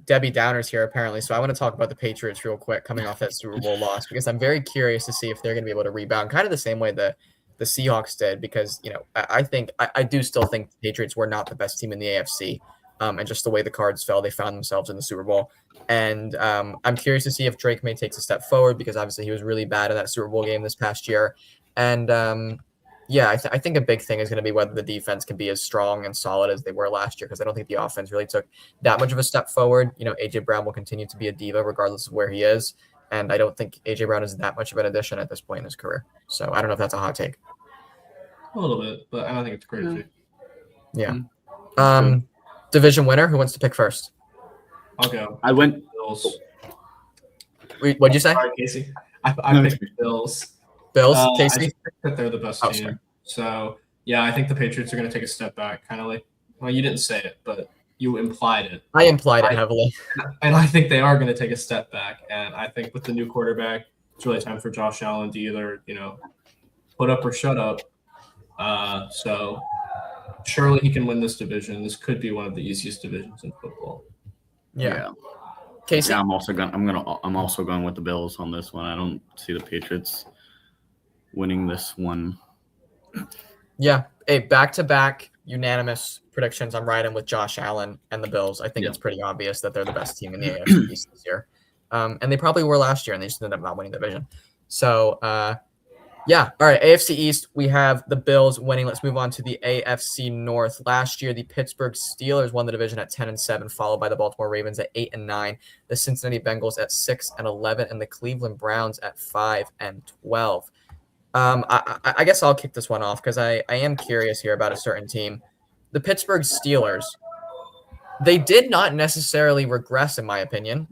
Debbie Downers here apparently, so I want to talk about the Patriots real quick coming off that Super Bowl loss because I'm very curious to see if they're going to be able to rebound, kind of the same way the Seahawks did. Because I do still think the Patriots were not the best team in the AFC, and just the way the cards fell, they found themselves in the Super Bowl. And I'm curious to see if Drake May takes a step forward because obviously he was really bad in that Super Bowl game this past year, and yeah, I think a big thing is going to be whether the defense can be as strong and solid as they were last year, because I don't think the offense really took that much of a step forward. A.J. Brown will continue to be a diva regardless of where he is, and I don't think A.J. Brown is that much of an addition at this point in his career. So I don't know if that's a hot take. A little bit, but I don't think it's crazy. Yeah. Division winner, who wants to pick first? I'll go. I went Bills. What'd you say? Sorry, Casey. I picked Bills. Bills, I Casey? think that they're the best team. Sorry. So, yeah, I think the Patriots are going to take a step back, kind of like, well, you didn't say it, but you implied it. I implied it heavily. And I think they are going to take a step back. And I think with the new quarterback, it's really time for Josh Allen to either, put up or shut up. So surely he can win this division. This could be one of the easiest divisions in football. Yeah. Casey? Yeah, I'm also going with the Bills on this one. I don't see the Patriots winning this one. Yeah, back-to-back unanimous predictions. I'm riding with Josh Allen and the Bills. I think it's pretty obvious that they're the best team in the AFC East this year. And they probably were last year, and they just ended up not winning the division. So, yeah. All right, AFC East, we have the Bills winning. Let's move on to the AFC North. Last year, the Pittsburgh Steelers won the division at 10-7, followed by the Baltimore Ravens at 8-9, the Cincinnati Bengals at 6-11, and the Cleveland Browns at 5-12. I guess I'll kick this one off because I am curious here about a certain team. The Pittsburgh Steelers, they did not necessarily regress, in my opinion.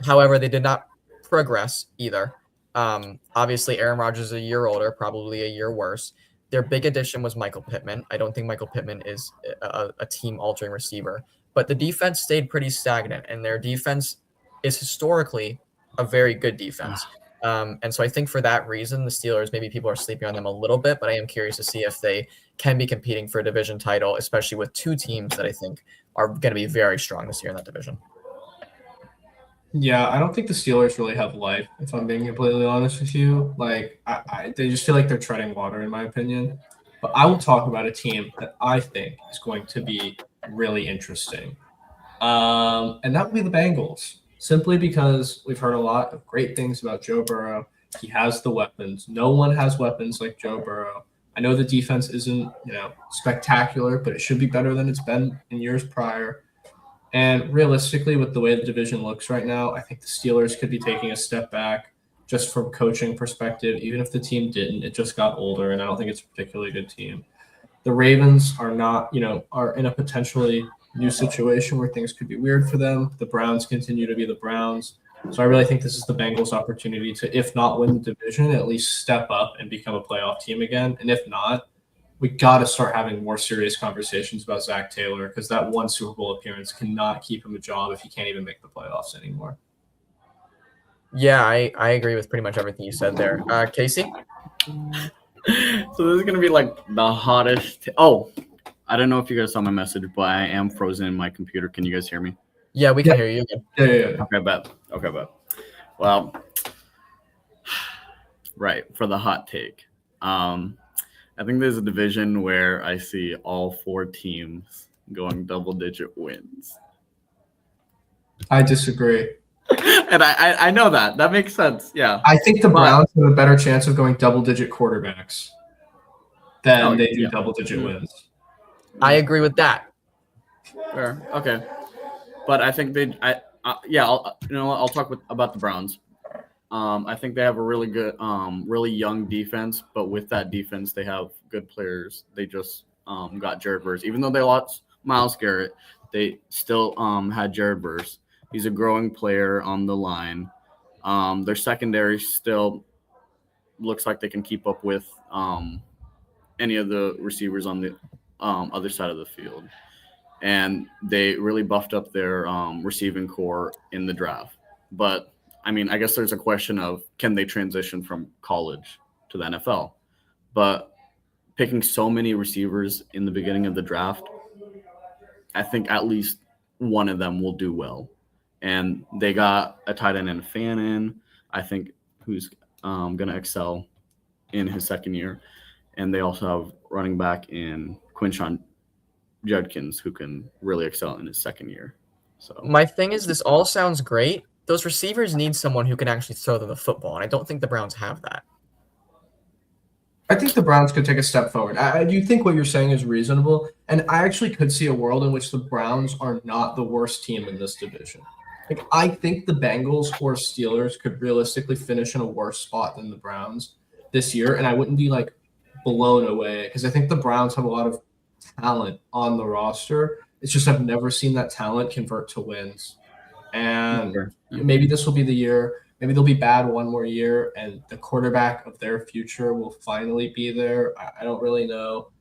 However, they did not progress either. Obviously, Aaron Rodgers is a year older, probably a year worse. Their big addition was Michael Pittman. I don't think Michael Pittman is a team-altering receiver. But the defense stayed pretty stagnant, and their defense is historically a very good defense. And so I think for that reason, the Steelers, maybe people are sleeping on them a little bit, but I am curious to see if they can be competing for a division title, especially with two teams that I think are going to be very strong this year in that division. Yeah, I don't think the Steelers really have life, if I'm being completely honest with you. Like, they just feel like they're treading water, in my opinion. But I will talk about a team that I think is going to be really interesting. And that would be the Bengals, simply because we've heard a lot of great things about Joe Burrow. He has the weapons. No one has weapons like Joe Burrow. I know the defense isn't, spectacular, but it should be better than it's been in years prior. And realistically, with the way the division looks right now, I think the Steelers could be taking a step back just from coaching perspective. Even if the team didn't, it just got older, and I don't think it's a particularly good team. The Ravens are not, are in a potentially new situation where things could be weird for them. The Browns continue to be the Browns. So I really think this is the Bengals' opportunity to, if not win the division, at least step up and become a playoff team again. And if not, we got to start having more serious conversations about Zach Taylor, because that one Super Bowl appearance cannot keep him a job if he can't even make the playoffs anymore. Yeah, I agree with pretty much everything you said there. Casey? So this is going to be like the hottest. I don't know if you guys saw my message, but I am frozen in my computer. Can you guys hear me? Yeah, we can hear you again. Yeah. Okay, bet. Well, right, for the hot take. I think there's a division where I see all 4 teams going double-digit wins. I disagree. And I know that. That makes sense, yeah. I think the Browns have a better chance of going double-digit quarterbacks than they do double-digit wins. I agree with that. Fair. Okay. But I think I'll talk about the Browns. I think they have a really good, really young defense, but with that defense, they have good players. They just got Jared Verse. Even though they lost Myles Garrett, they still had Jared Verse. He's a growing player on the line. Their secondary still looks like they can keep up with any of the receivers on the other side of the field. And they really buffed up their receiving core in the draft. But, I mean, I guess there's a question of can they transition from college to the NFL? But picking so many receivers in the beginning of the draft, I think at least one of them will do well. And they got a tight end in Fannin, I think, who's going to excel in his second year. And they also have running back in Quinshon Judkins, who can really excel in his second year. So my thing is, this all sounds great. Those receivers need someone who can actually throw them the football, and I don't think the Browns have that. I think the Browns could take a step forward. I do think what you're saying is reasonable, and I actually could see a world in which the Browns are not the worst team in this division. Like, I think the Bengals or Steelers could realistically finish in a worse spot than the Browns this year, and I wouldn't be like blown away, because I think the Browns have a lot of talent on the roster. It's just I've never seen that talent convert to wins. And maybe this will be the year. Maybe they'll be bad one more year, and the quarterback of their future will finally be there. I don't really know.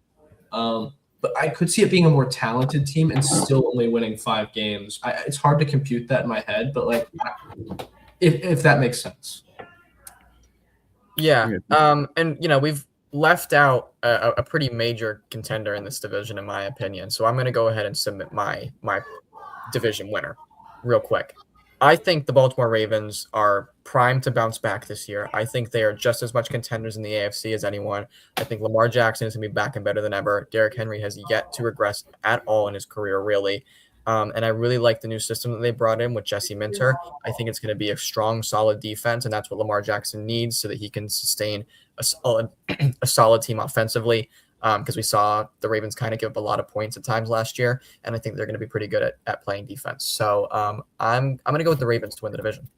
But I could see it being a more talented team and still only winning 5 games. It's hard to compute that in my head, but like, if that makes sense. Yeah. And we've left out a pretty major contender in this division, in my opinion. So I'm going to go ahead and submit my division winner real quick. I think the Baltimore Ravens are primed to bounce back this year. I think they are just as much contenders in the AFC as anyone. I think Lamar Jackson is going to be back and better than ever. Derrick Henry has yet to regress at all in his career, really. And I really like the new system that they brought in with Jesse Minter. I think it's going to be a strong, solid defense, and that's what Lamar Jackson needs so that he can sustain a solid team offensively. Because we saw the Ravens kind of give up a lot of points at times last year, and I think they're going to be pretty good at playing defense. So I'm going to go with the Ravens to win the division.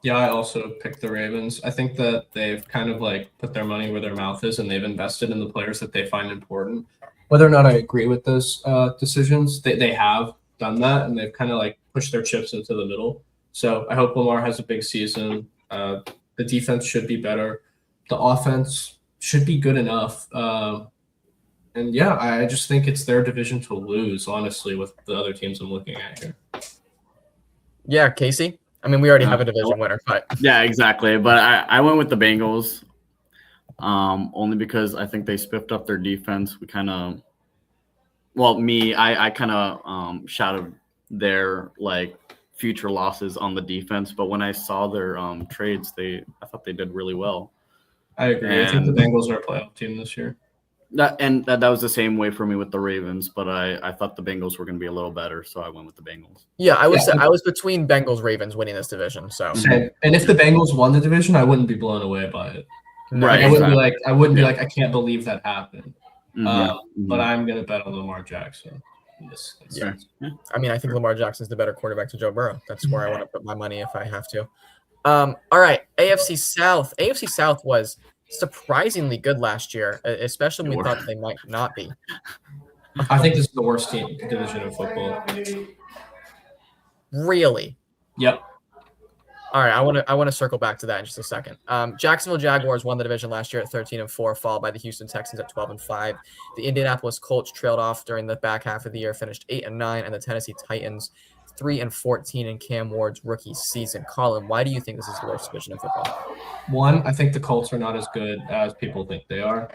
Yeah, I also picked the Ravens. I think that they've kind of like put their money where their mouth is, and they've invested in the players that they find important. Whether or not I agree with those decisions, they have done that, and they've kind of like pushed their chips into the middle. So I hope Lamar has a big season. The defense should be better. The offense should be good enough. And yeah, I just think it's their division to lose, honestly, with the other teams I'm looking at here. Yeah, Casey? I mean, we already have a division winner, but yeah, exactly. But I went with the Bengals only because I think they spiffed up their defense. I kind of shouted their like future losses on the defense, but when I saw their trades, I thought they did really well. I agree. I think the Bengals are a playoff team this year. That was the same way for me with the Ravens, but I thought the Bengals were going to be a little better, so I went with the Bengals. Yeah, I was Yeah. I was between Bengals Ravens winning this division. So Same. And if the Bengals won the division, I wouldn't be blown away by it. no, Right, Like, I wouldn't be exactly. like, I Yeah. I can't believe that happened. Mhm. But I'm gonna bet on Lamar Jackson. Yes. Sure. Yeah. I mean, I think Lamar Jackson's the better quarterback to Joe Burrow. That's where I want to put my money if I have to. All right, AFC South. AFC South was surprisingly good last year, especially when we thought they might not be. I think this is the worst division in football. Really? Yep. All right, I want to circle back to that in just a second. Jacksonville Jaguars won the division last year at 13-4, followed by the Houston Texans at 12-5. The Indianapolis Colts trailed off during the back half of the year, finished 8-9, and the Tennessee Titans 3-14 in Cam Ward's rookie season. Colin, why do you think this is the worst division in football? One, I think the Colts are not as good as people think they are.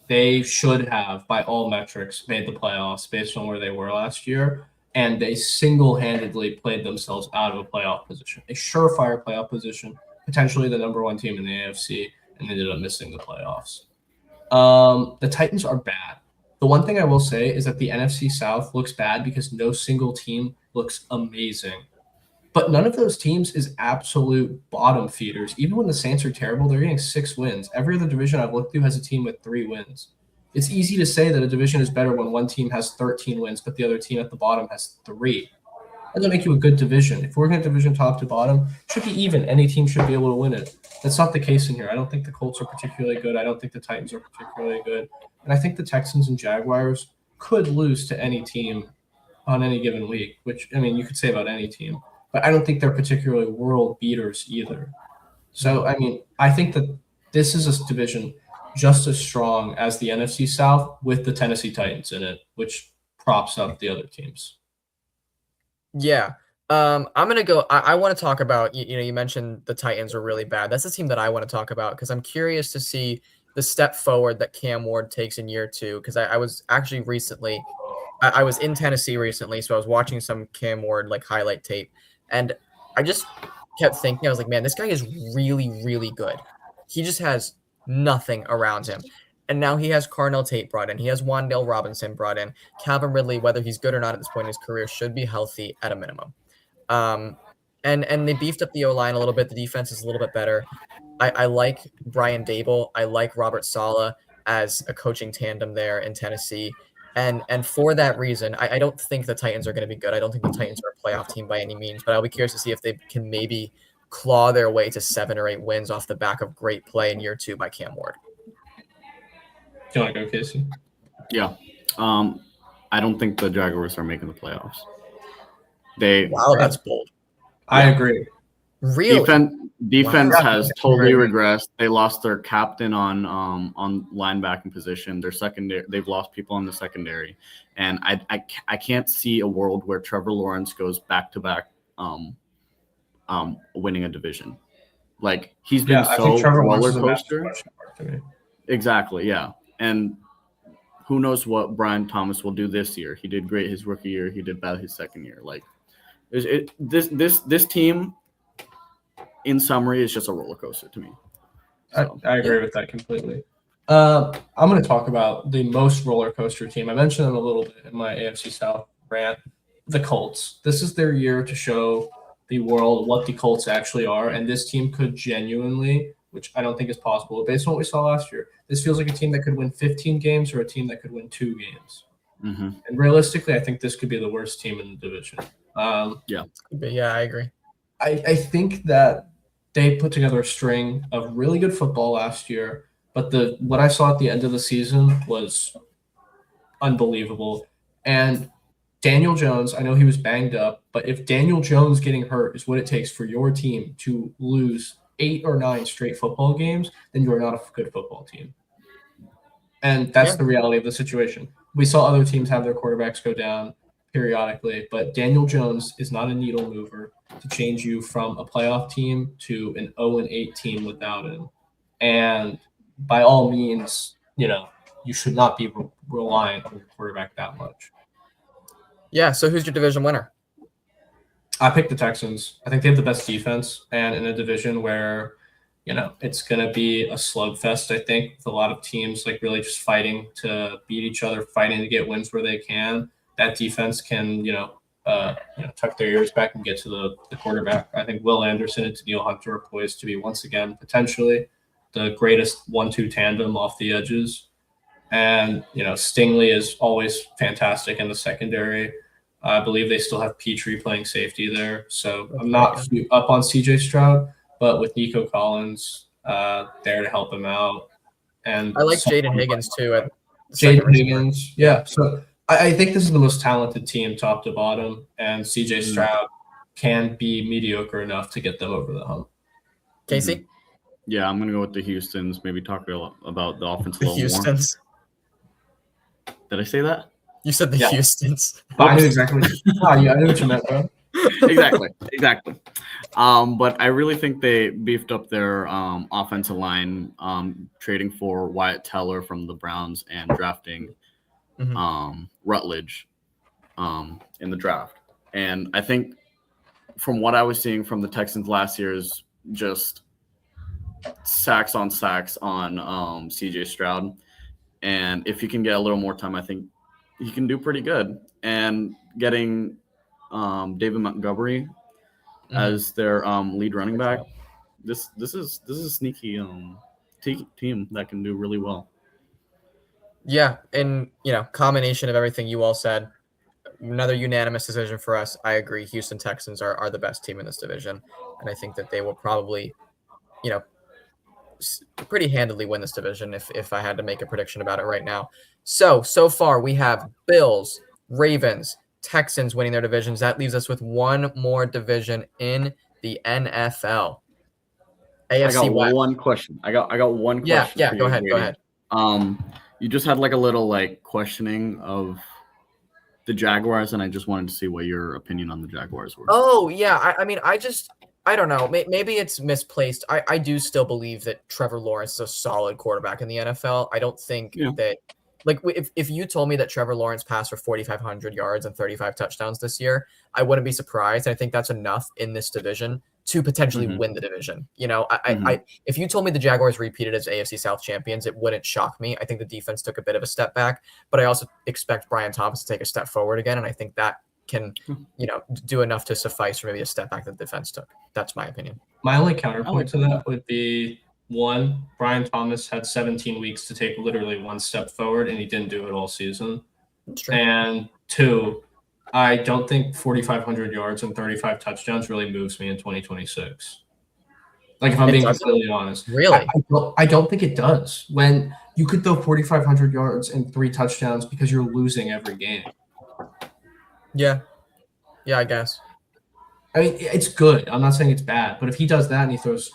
They should have, by all metrics, made the playoffs based on where they were last year. And they single-handedly played themselves out of a playoff position, a surefire playoff position, potentially the number one team in the AFC, and they ended up missing the playoffs. The Titans are bad. The one thing I will say is that the NFC South looks bad because no single team looks amazing. But none of those teams is absolute bottom feeders. Even when the Saints are terrible, they're getting 6 wins. Every other division I've looked through has a team with 3 wins. It's easy to say that a division is better when one team has 13 wins, but the other team at the bottom has 3. That doesn't make you a good division. If we're going to division top to bottom, it should be even. Any team should be able to win it. That's not the case in here. I don't think the Colts are particularly good. I don't think the Titans are particularly good. And I think the Texans and Jaguars could lose to any team on any given week, which, I mean, you could say about any team. But I don't think they're particularly world beaters either. So, I mean, I think that this is a division just as strong as the NFC South with the Tennessee Titans in it, which props up the other teams. Yeah. I'm gonna go. I want to talk about. You mentioned the Titans are really bad. That's the team that I want to talk about because I'm curious to see the step forward that Cam Ward takes in year 2. Because I was actually recently, I was in Tennessee recently, so I was watching some Cam Ward like highlight tape, and I just kept thinking, I was like, man, this guy is really, really good. He just has nothing around him. And now he has Carnell Tate brought in. He has Wan'Dale Robinson brought in. Calvin Ridley, whether he's good or not at this point in his career, should be healthy at a minimum. And they beefed up the O-line a little bit. The defense is a little bit better. I like Brian Dable. I like Robert Saleh as a coaching tandem there in Tennessee. And for that reason, I don't think the Titans are going to be good. I don't think the Titans are a playoff team by any means, but I'll be curious to see if they can maybe claw their way to 7 or 8 wins off the back of great play in year 2 by Cam Ward. Do you want to go, Casey? Yeah. I don't think the Jaguars are making the playoffs. Wow, that's bold. I agree. Really? Defense Wow. has totally regressed. They lost their captain on linebacking position. Their secondary, they've lost people in the secondary, and I can't see a world where Trevor Lawrence goes back to back winning a division. Like he's been I so think Trevor roller Lawrence is a massive coaster. question mark to me. Exactly, yeah. And who knows what Brian Thomas will do this year? He did great his rookie year. He did bad his second year. Like this team, in summary, is just a roller coaster to me. So, I agree with that completely. I'm going to talk about the most roller coaster team. I mentioned them a little bit in my AFC South rant. The Colts. This is their year to show the world what the Colts actually are, and this team could genuinely, which I don't think is possible, based on what we saw last year, this feels like a team that could win 15 games or a team that could win 2 games. mm-hmm. And realistically, I think this could be the worst team in the division. Yeah, I agree. I think that they put together a string of really good football last year, but what I saw at the end of the season was unbelievable. And Daniel Jones, I know he was banged up, but if Daniel Jones getting hurt is what it takes for your team to lose 8 or 9 straight football games, then you are not a good football team. And that's the reality of the situation. We saw other teams have their quarterbacks go down periodically, but Daniel Jones is not a needle mover to change you from a playoff team to an 0-8 team without him. And by all means, you should not be reliant on your quarterback that much. Yeah, so who's your division winner? I picked the Texans. I think they have the best defense, and in a division where it's going to be a slugfest, I think, with a lot of teams like really just fighting to beat each other, fighting to get wins where they can. That defense can, tuck their ears back and get to the quarterback. I think Will Anderson and Daniil Hunter are poised to be once again potentially the greatest 1-2 tandem off the edges. And, Stingley is always fantastic in the secondary. I believe they still have Petrie playing safety there. So I'm not up on CJ Stroud, but with Nico Collins there to help him out. And I like Jaden Higgins too. At Jaden Higgins. Yeah. So I think this is the most talented team top to bottom. And CJ Stroud can be mediocre enough to get them over the hump. Casey? Yeah, I'm going to go with the Houstons. Maybe talk about the offense a The little Houstons. more. Did I say that? You said the Yeah. Houstons. I knew exactly. I knew what you meant, bro. Exactly. But I really think they beefed up their offensive line, trading for Wyatt Teller from the Browns and drafting Rutledge in the draft. And I think from what I was seeing from the Texans last year is just sacks on CJ Stroud. And if he can get a little more time, I think he can do pretty good. And getting David Montgomery as their lead running back, this is a sneaky team that can do really well. Yeah, and combination of everything you all said, another unanimous decision for us. I agree. Houston Texans are the best team in this division, and I think that they will probably, pretty handily win this division if I had to make a prediction about it right now. So far we have Bills, Ravens, Texans winning their divisions. That leaves us with one more division in the NFL. AFC I got West. one question. I got one question. Yeah. for Go you, ahead. Brady. You just had like a little questioning of the Jaguars, and I just wanted to see what your opinion on the Jaguars were. Oh yeah, I don't know. Maybe it's misplaced. I do still believe that Trevor Lawrence is a solid quarterback in the NFL. I don't think that, if you told me that Trevor Lawrence passed for 4,500 yards and 35 touchdowns this year, I wouldn't be surprised. I think that's enough in this division to potentially win the division. If you told me the Jaguars repeated as AFC South champions, it wouldn't shock me. I think the defense took a bit of a step back, but I also expect Brian Thomas to take a step forward again, and I think that can, do enough to suffice for maybe a step back that the defense took. That's my opinion. My only counterpoint to that would be, one, Brian Thomas had 17 weeks to take literally one step forward, and he didn't do it all season. That's true. And two, I don't think 4,500 yards and 35 touchdowns really moves me in 2026. Like, if I'm being completely honest. Really? I don't think it does. When you could throw 4,500 yards and 3 touchdowns because you're losing every game. Yeah, I guess. I mean, it's good. I'm not saying it's bad, but if he does that and he throws,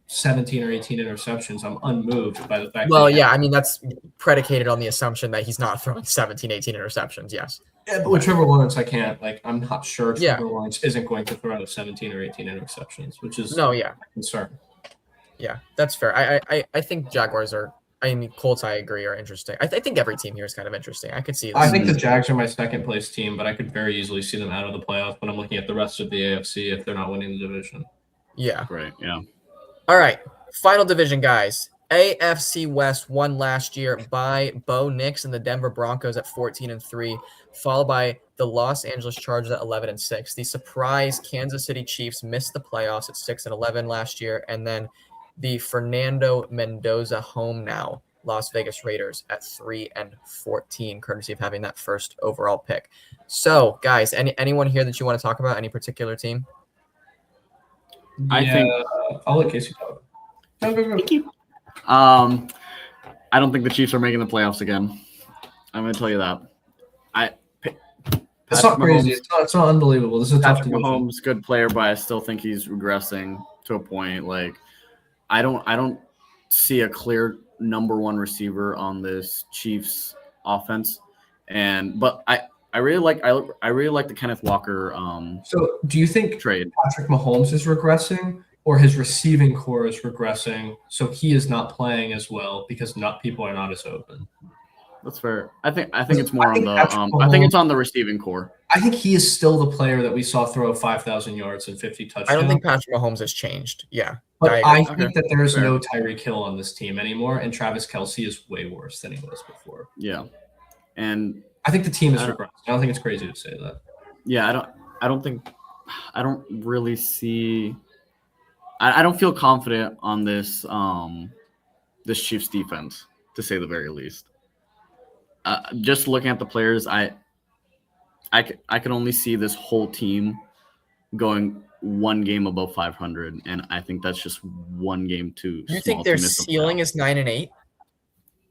17 or 18 interceptions, I'm unmoved by the fact. Well, that's predicated on the assumption that he's not throwing 17, 18 interceptions. Yes. Yeah, but with Trevor Lawrence, I can't. I'm not sure Yeah. Trevor Lawrence isn't going to throw 17 or 18 interceptions, which is a concern. Yeah, that's fair. I think Jaguars are. Colts, I agree, are interesting. I think every team here is kind of interesting. I could see this. I think the Jags are my second place team, but I could very easily see them out of the playoffs when I'm looking at the rest of the AFC if they're not winning the division. Yeah. Right. Yeah. All right. Final division, guys. AFC West won last year by Bo Nix and the Denver Broncos at 14-3, followed by the Los Angeles Chargers at 11-6. The surprise Kansas City Chiefs missed the playoffs at 6-11 last year, and then the Fernando Mendoza home now Las Vegas Raiders at 3-14, courtesy of having that first overall pick. So, guys, anyone here that you want to talk about? Any particular team? I think I'll let Casey talk. Go. Thank you. I don't think the Chiefs are making the playoffs again. I'm going to tell you that. It's not crazy. It's not unbelievable. This is a tough Patrick division. Mahomes, good player, but I still think he's regressing to a point. I don't see a clear number one receiver on this Chiefs offense, but I really like the Kenneth Walker So, do you think trade. Patrick Mahomes is regressing, or his receiving core is regressing, so he is not playing as well because people are not as open? That's fair. I think it's more I on think the Patrick I think Mahomes- it's on the receiving core. I think he is still the player that we saw throw 5,000 yards and 50 touchdowns. I don't think Patrick Mahomes has changed. Yeah. But I I agree. think that there's Fair. no Tyreek Hill on this team anymore, and Travis Kelce is way worse than he was before. Yeah, and I think the team is I don't- regressed. I don't think it's crazy to say that. yeah, I don't really see. I don't feel confident on this this Chiefs defense, to say the very least. Just looking at the players, I can only see this whole team going one game above 500, and I think that's just one game too You small think to their miss the ceiling playoffs. is 9-8?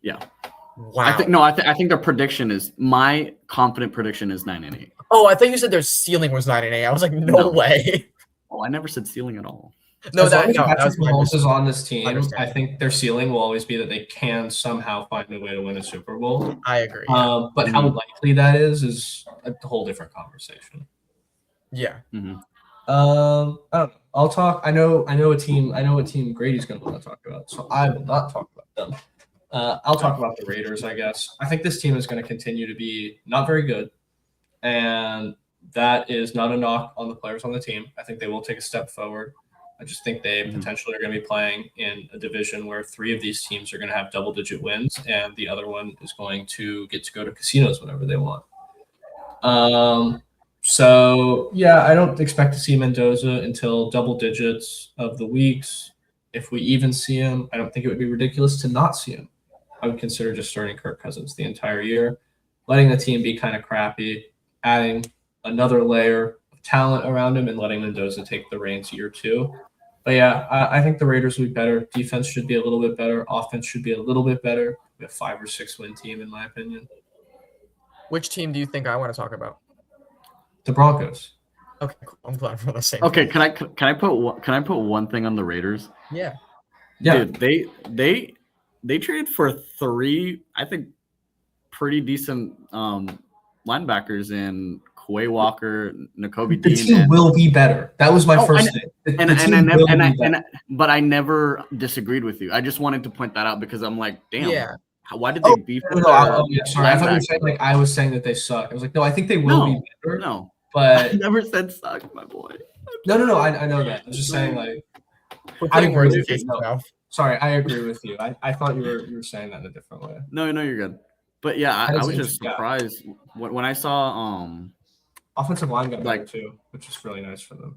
Yeah. Wow. I think their prediction is my confident prediction is 9-8. Oh, I thought you said their ceiling was 9-8. I was like, no No. way. Oh, I never said ceiling at all. No, As long as that Patrick was my Mahomes mistake. is on this team, I Understand. think their ceiling will always be that they can somehow find a way to win a Super Bowl. I agree. But how likely that is a whole different conversation. Yeah. Mm-hmm. I don't know. I'll talk. I know a team. I know what team Grady's going to want to talk about. So I will not talk about them. I'll talk about the Raiders. I guess I think this team is going to continue to be not very good, and that is not a knock on the players on the team. I think they will take a step forward. I just think they potentially are going to be playing in a division where 3 of these teams are going to have double-digit wins, and the other one is going to get to go to casinos whenever they want. So, yeah, I don't expect to see Mendoza until double digits of the weeks. If we even see him, I don't think it would be ridiculous to not see him. I would consider just starting Kirk Cousins the entire year, letting the team be kind of crappy, adding another layer of talent around him, and letting Mendoza take the reins year 2. But, yeah, I think the Raiders will be better. Defense should be a little bit better. Offense should be a little bit better. We have a 5 or 6 win team, in my opinion. Which team do you think I want to talk about? The Broncos. Okay, cool. I'm glad we're on the same. Okay, can I put one thing on the Raiders? Yeah. Yeah. Dude, they traded for 3, I think, pretty decent linebackers in Quay Walker, Nakobe The Dean, team will be better. That was my Oh, first and- thing. The team will be better. but I never disagreed with you. I just wanted to point that out because I'm like, damn, Yeah. why did they beef No, with no, their yeah, sorry. I thought you were linebacker? saying like I was saying that they suck. I was like, no, I think they will be better. No, I But never said suck, my boy. no. I know that. I was just saying like, We're I putting agree words in with you. Jason's No. mouth. sorry, I agree with you. I thought you were saying that in a different way. No, you're good. But yeah, That I is was just interesting, yeah. surprised when I saw Offensive line got better Like- too, which is really nice for them.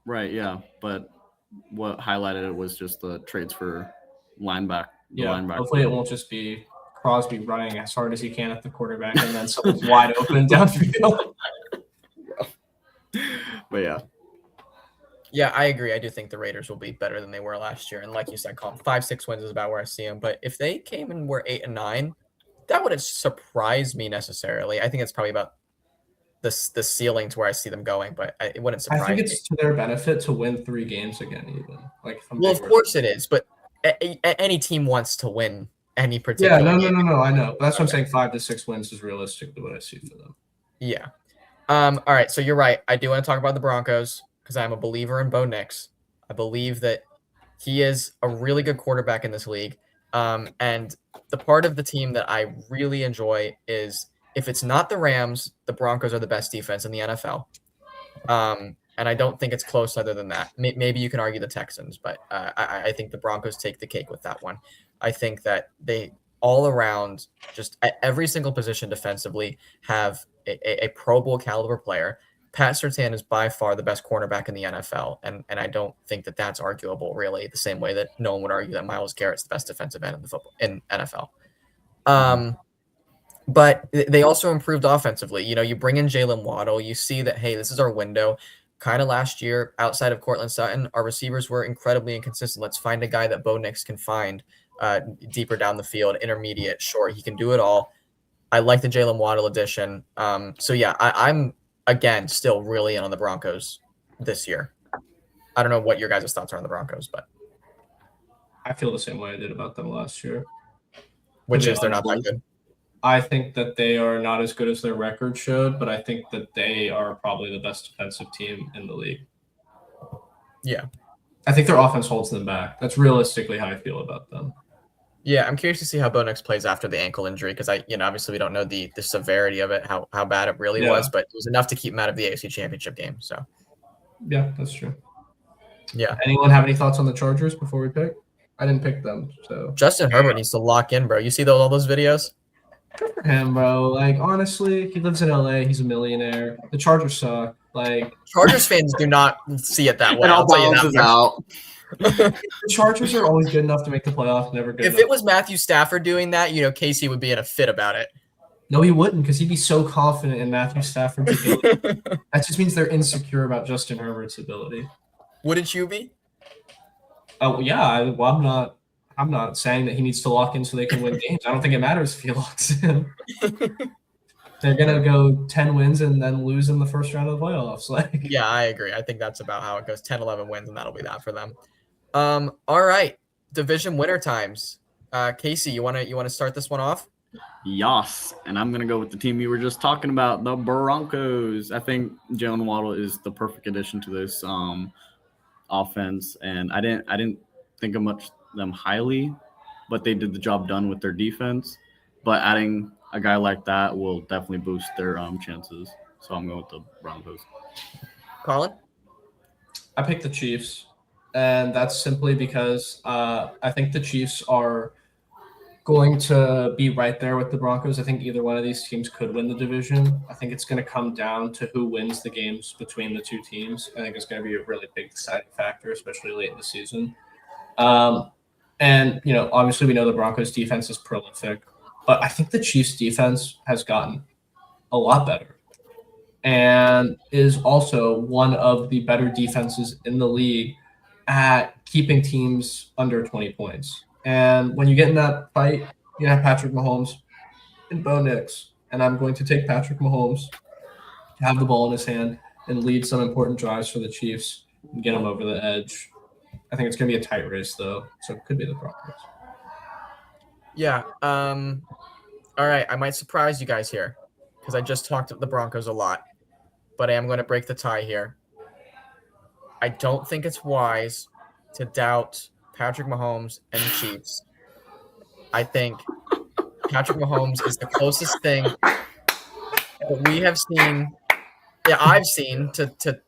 right, yeah, but what highlighted it was just the trades for linebacker. Hopefully it won't just be Crosby running as hard as he can at the quarterback and then someone's wide open downfield. But yeah, Yeah, I agree. I do think the Raiders will be better than they were last year. And like you said, Colin, 5-6 wins is about where I see them. But if they came and were 8-9, that wouldn't surprise me necessarily. I think it's probably about the ceiling to where I see them going, but it wouldn't I surprise think me. it's to their benefit to win 3 games again, even. Like, if I'm Well, being of course it is, but any team wants to win any Yeah, particular game. no. I know. But that's what I'm saying. 5 to 6 wins is realistically what I see for them. Yeah. All right. So you're right. I do want to talk about the Broncos because I'm a believer in Bo Nix. I believe that he is a really good quarterback in this league. And the part of the team that I really enjoy is if it's not the Rams, the Broncos are the best defense in the NFL. And I don't think it's close other than that. Maybe you can argue the Texans, but I think the Broncos take the cake with that one. I think that they all around, just at every single position defensively, have a Pro Bowl caliber player. Pat Surtain is by far the best cornerback in the NFL, and I don't think that that's arguable, really, the same way that no one would argue that Myles Garrett's the best defensive end in NFL. But they also improved offensively. You know, you bring in Jalen Waddle, you see that, hey, this is our window. Kind of last year, outside of Cortland Sutton, our receivers were incredibly inconsistent. Let's find a guy that Bo Nix can find deeper down the field, intermediate, short. He can do it all. I like the Jalen Waddle addition. So, yeah, I'm, again, still really in on the Broncos this year. I don't know what your guys' thoughts are on the Broncos, but I feel the same way I did about them last year. which Yeah, is they're not that good. I think that they are not as good as their record showed, but I think that they are probably the best defensive team in the league. Yeah. I think their offense holds them back. That's realistically how I feel about them. Yeah, I'm curious to see how Bo Nix plays after the ankle injury because obviously we don't know the severity of it, how bad it really was, but it was enough to keep him out of the AFC Championship game. So Yeah, that's true. yeah, Anyone have any thoughts on the Chargers before we pick? I didn't pick them, so Justin Herbert needs to lock in, bro. You see all those videos? good for him, bro. Like honestly, he lives in LA. He's a millionaire. The Chargers suck. Like Chargers fans do not see it that way. It all I'll tell you balances that much. out. the Chargers are always good enough to make the playoffs. Never good If enough. it was Matthew Stafford doing that, Casey would be in a fit about it. No, he wouldn't, because he'd be so confident in Matthew Stafford's ability. That just means they're insecure about Justin Herbert's ability. Wouldn't you be? Oh yeah, I'm not saying that he needs to lock in so they can win games. I don't think it matters if he locks in. They're gonna go 10 wins and then lose in the first round of the playoffs. Like Yeah, I agree. I think that's about how it goes. 10, 11 wins, and that'll be that for them. All right, division winner times. Casey, you wanna start this one off? Yas, and I'm gonna go with the team you were just talking about, the Broncos. I think Jalen Waddle is the perfect addition to this offense, and I didn't think of much them highly, but they did the job done with their defense. But adding a guy like that will definitely boost their chances. So I'm going with the Broncos. Colin? I picked the Chiefs, and that's simply because I think the Chiefs are going to be right there with the Broncos. I think either one of these teams could win the division. I think it's going to come down to who wins the games between the two teams. I think it's going to be a really big deciding factor, especially late in the season. And, obviously we know the Broncos defense is prolific, but I think the Chiefs defense has gotten a lot better and is also one of the better defenses in the league at keeping teams under 20 points. And when you get in that fight, you have Patrick Mahomes and Bo Nix. And I'm going to take Patrick Mahomes to have the ball in his hand and lead some important drives for the Chiefs and get them over the edge. I think it's going to be a tight race, though, so it could be the Broncos. Yeah. All right, I might surprise you guys here because I just talked about the Broncos a lot, but I am going to break the tie here. I don't think it's wise to doubt Patrick Mahomes and the Chiefs. I think Patrick Mahomes is the closest thing that we have seen. Yeah, I've seen to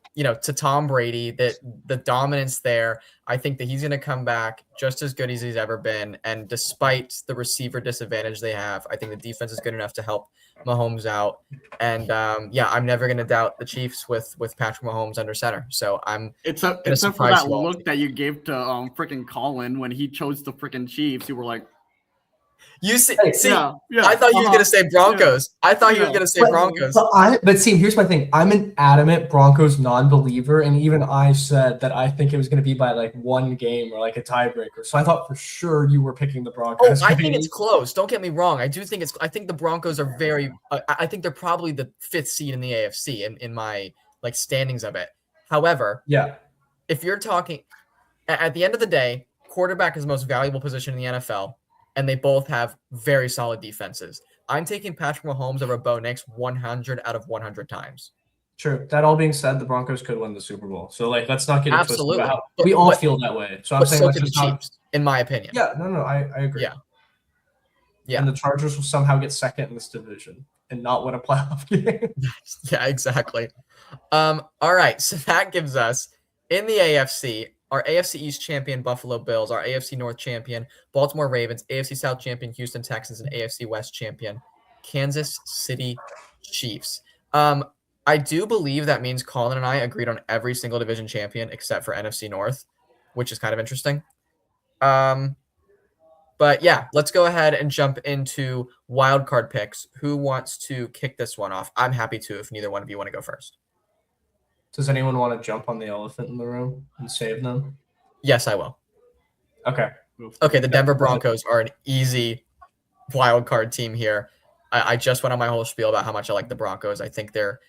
Tom Brady, that the dominance there. I think that he's going to come back just as good as he's ever been. And despite the receiver disadvantage they have, I think the defense is good enough to help Mahomes out. And I'm never going to doubt the Chiefs with Patrick Mahomes under center. So Except for surprise that you all. look that you gave to freaking Colin when he chose the freaking Chiefs, you were like, you see, yeah. I thought you were going to say Broncos. I thought you were going to say Broncos. But see, here's my thing. I'm an adamant Broncos non-believer, and even I said that I think it was going to be by like one game or like a tiebreaker. So I thought for sure you were picking the Broncos. Oh, I think it's close. Don't get me wrong. I think the Broncos are very. I think they're probably the 5th seed in the AFC in my like standings of it. However, yeah, if you're talking at the end of the day, quarterback is the most valuable position in the NFL. And they both have very solid defenses. I'm taking Patrick Mahomes over Bo Nix 100 out of 100 times. True. That all being said, the Broncos could win the Super Bowl. So let's not get it twisted Absolutely. about how we all feel that way. So I'm saying so let's could the just not. Chiefs, in my opinion. Yeah, no, I agree. Yeah. And the Chargers will somehow get second in this division and not win a playoff game. Yeah, exactly. All right, so that gives us in the AFC. Our AFC East champion, Buffalo Bills. Our AFC North champion, Baltimore Ravens. AFC South champion, Houston Texans. And AFC West champion, Kansas City Chiefs. I do believe that means Colin and I agreed on every single division champion except for NFC North, which is kind of interesting. But yeah, let's go ahead and jump into wildcard picks. Who wants to kick this one off? I'm happy to if neither one of you want to go first. Does anyone want to jump on the elephant in the room and save them? Yes, I will. Okay. Okay, the Denver Broncos are an easy wild card team here. I just went on my whole spiel about how much I like the Broncos. I think they're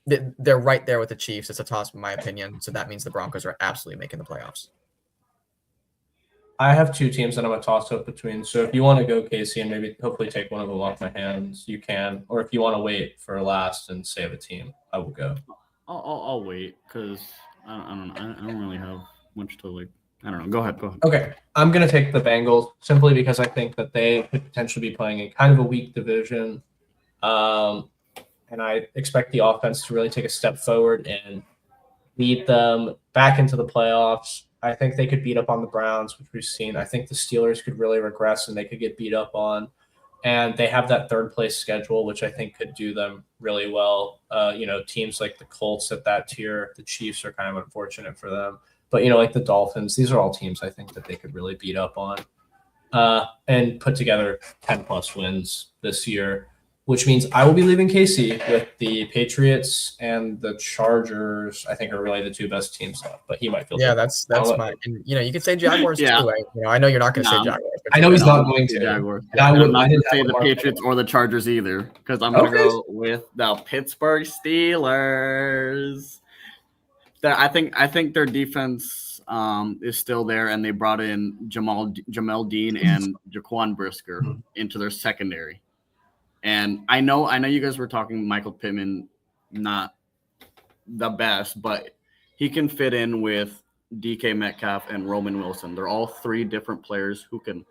right there with the Chiefs. It's a toss in my opinion. So that means the Broncos are absolutely making the playoffs. I have two teams that I'm a toss up between. So if you want to go, Casey, and maybe hopefully take one of them off my hands, you can. Or if you want to wait for last and save a team, I will go. I'll wait because I don't really have much to I don't know. Go ahead. Okay, I'm going to take the Bengals simply because I think that they could potentially be playing in kind of a weak division. And I expect the offense to really take a step forward and lead them back into the playoffs. I think they could beat up on the Browns, which we've seen. I think the Steelers could really regress and they could get beat up on. And they have that third place schedule, which I think could do them really well. Teams like the Colts at that tier, the Chiefs are kind of unfortunate for them. But, like the Dolphins, these are all teams I think that they could really beat up on and put together 10-plus wins this year, which means I will be leaving KC with the Patriots and the Chargers. I think are really the two best teams left, but he might feel Yeah, that's mine. And you could say Jaguars Yeah. too. I know you're not going to say No. Jaguars. but I know he's No, not going to. Jaguars. And I I'm wouldn't- not I going didn't to say have the a mark. Patriots or the Chargers either, because I'm going to Okay. go with the Pittsburgh Steelers. I think their defense is still there, and they brought in Jamel Dean and Jaquan Brisker into their secondary. And I know you guys were talking Michael Pittman, not the best, but he can fit in with DK Metcalf and Roman Wilson. They're all three different players who can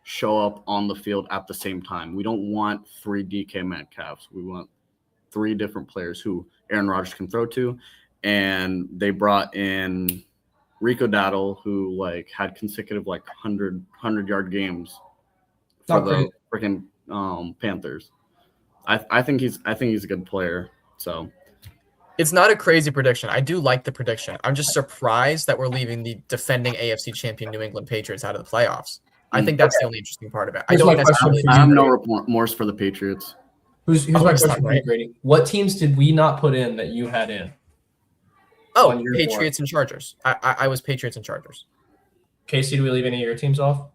show up on the field at the same time. We don't want three DK Metcalfs. We want three different players who Aaron Rodgers can throw to. And they brought in Rico Dowdle, who had consecutive 100-yard games for Not the freaking Panthers. I think he's a good player. So It's not a crazy prediction. I do like the prediction. I'm just surprised that we're leaving the defending AFC champion New England Patriots out of the playoffs. I think that's the only interesting part of it. I Here's don't my question necessarily. for I have you. no remorse for the Patriots. Here's Oh, my it's question not for you, right. Grady. What teams did we not put in that you had in? Oh, on your Patriots and Chargers. I was Patriots and Chargers. Casey, do we leave any of your teams off?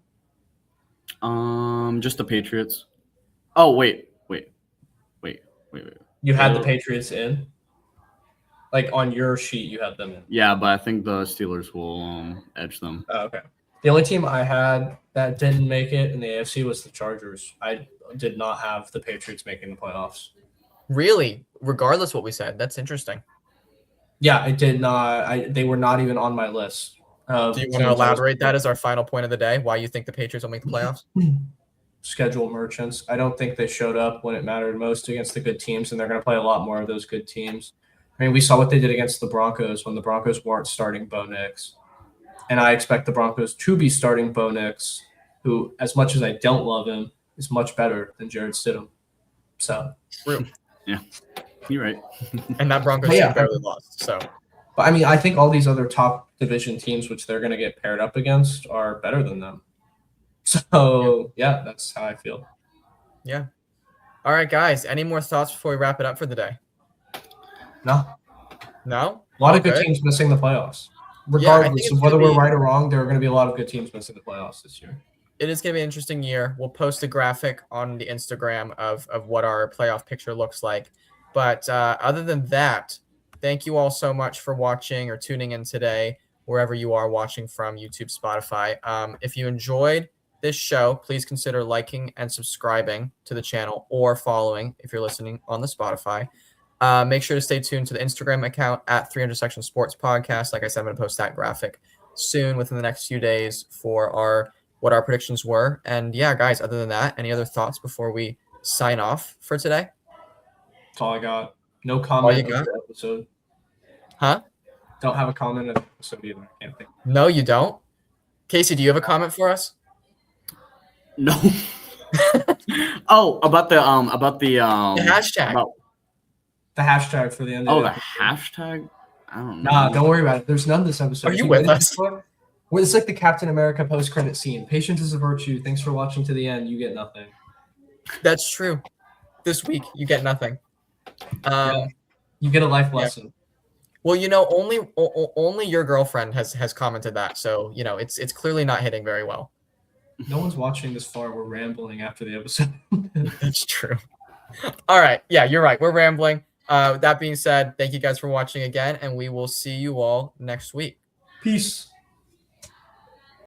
Just the Patriots. Oh, wait. You had the Oh. Patriots in? On your sheet, you had them in. Yeah, but I think the Steelers will edge them. Oh, okay. The only team I had that didn't make it in the AFC was the Chargers. I did not have the Patriots making the playoffs. Really, regardless what we said, that's interesting. Yeah, I did not. They were not even on my list. Do you want to elaborate that as our final point of the day? Why you think the Patriots will make the playoffs? Schedule merchants. I don't think they showed up when it mattered most against the good teams, and they're going to play a lot more of those good teams. I mean, we saw what they did against the Broncos when the Broncos weren't starting Bo Nix. And I expect the Broncos to be starting Bo Nix, who, as much as I don't love him, is much better than Jared Stidham. So, True. You're right. And that Broncos Yeah. team barely lost. So but I mean, I think all these other top division teams, which they're going to get paired up against, are better than them. So, yeah, that's how I feel. yeah. All right, guys. Any more thoughts before we wrap it up for the day? No, No? a lot of good Okay. teams missing the playoffs. Yeah, I think Regardless it's of whether gonna we're be- right or wrong, there are going to be a lot of good teams missing the playoffs this year. It is going to be an interesting year. We'll post a graphic on the Instagram of what our playoff picture looks like. But other than that, thank you all so much for watching or tuning in today, wherever you are watching from, YouTube, Spotify. If you enjoyed this show, please consider liking and subscribing to the channel or following if you're listening on the Spotify. Make sure to stay tuned to the Instagram account at 300 Section Sports Podcast. Like I said, I'm going to post that graphic soon within the next few days for what our predictions were. And yeah, guys, other than that, any other thoughts before we sign off for today? That's all I got. No All comment you of got? the episode. Huh? Don't have a comment of the episode either. I can't think. No, you don't. Casey, do you have a comment for us? No. Oh, about the The hashtag. about- The hashtag for the end of oh, the the episode. hashtag. I don't know. Nah, don't worry about it. There's none this episode. Are you If with made it us? this far- Well, it's like the Captain America post-credit scene. Patience is a virtue. Thanks for watching to the end. You get nothing. That's true. This week, you get nothing. Yeah. You get a life Yeah. lesson. Well, only your girlfriend has commented that, so it's clearly not hitting very well. No one's watching this far. We're rambling after the episode. That's true. All right, yeah, you're right. We're rambling. That being said, thank you guys for watching again, and we will see you all next week. Peace.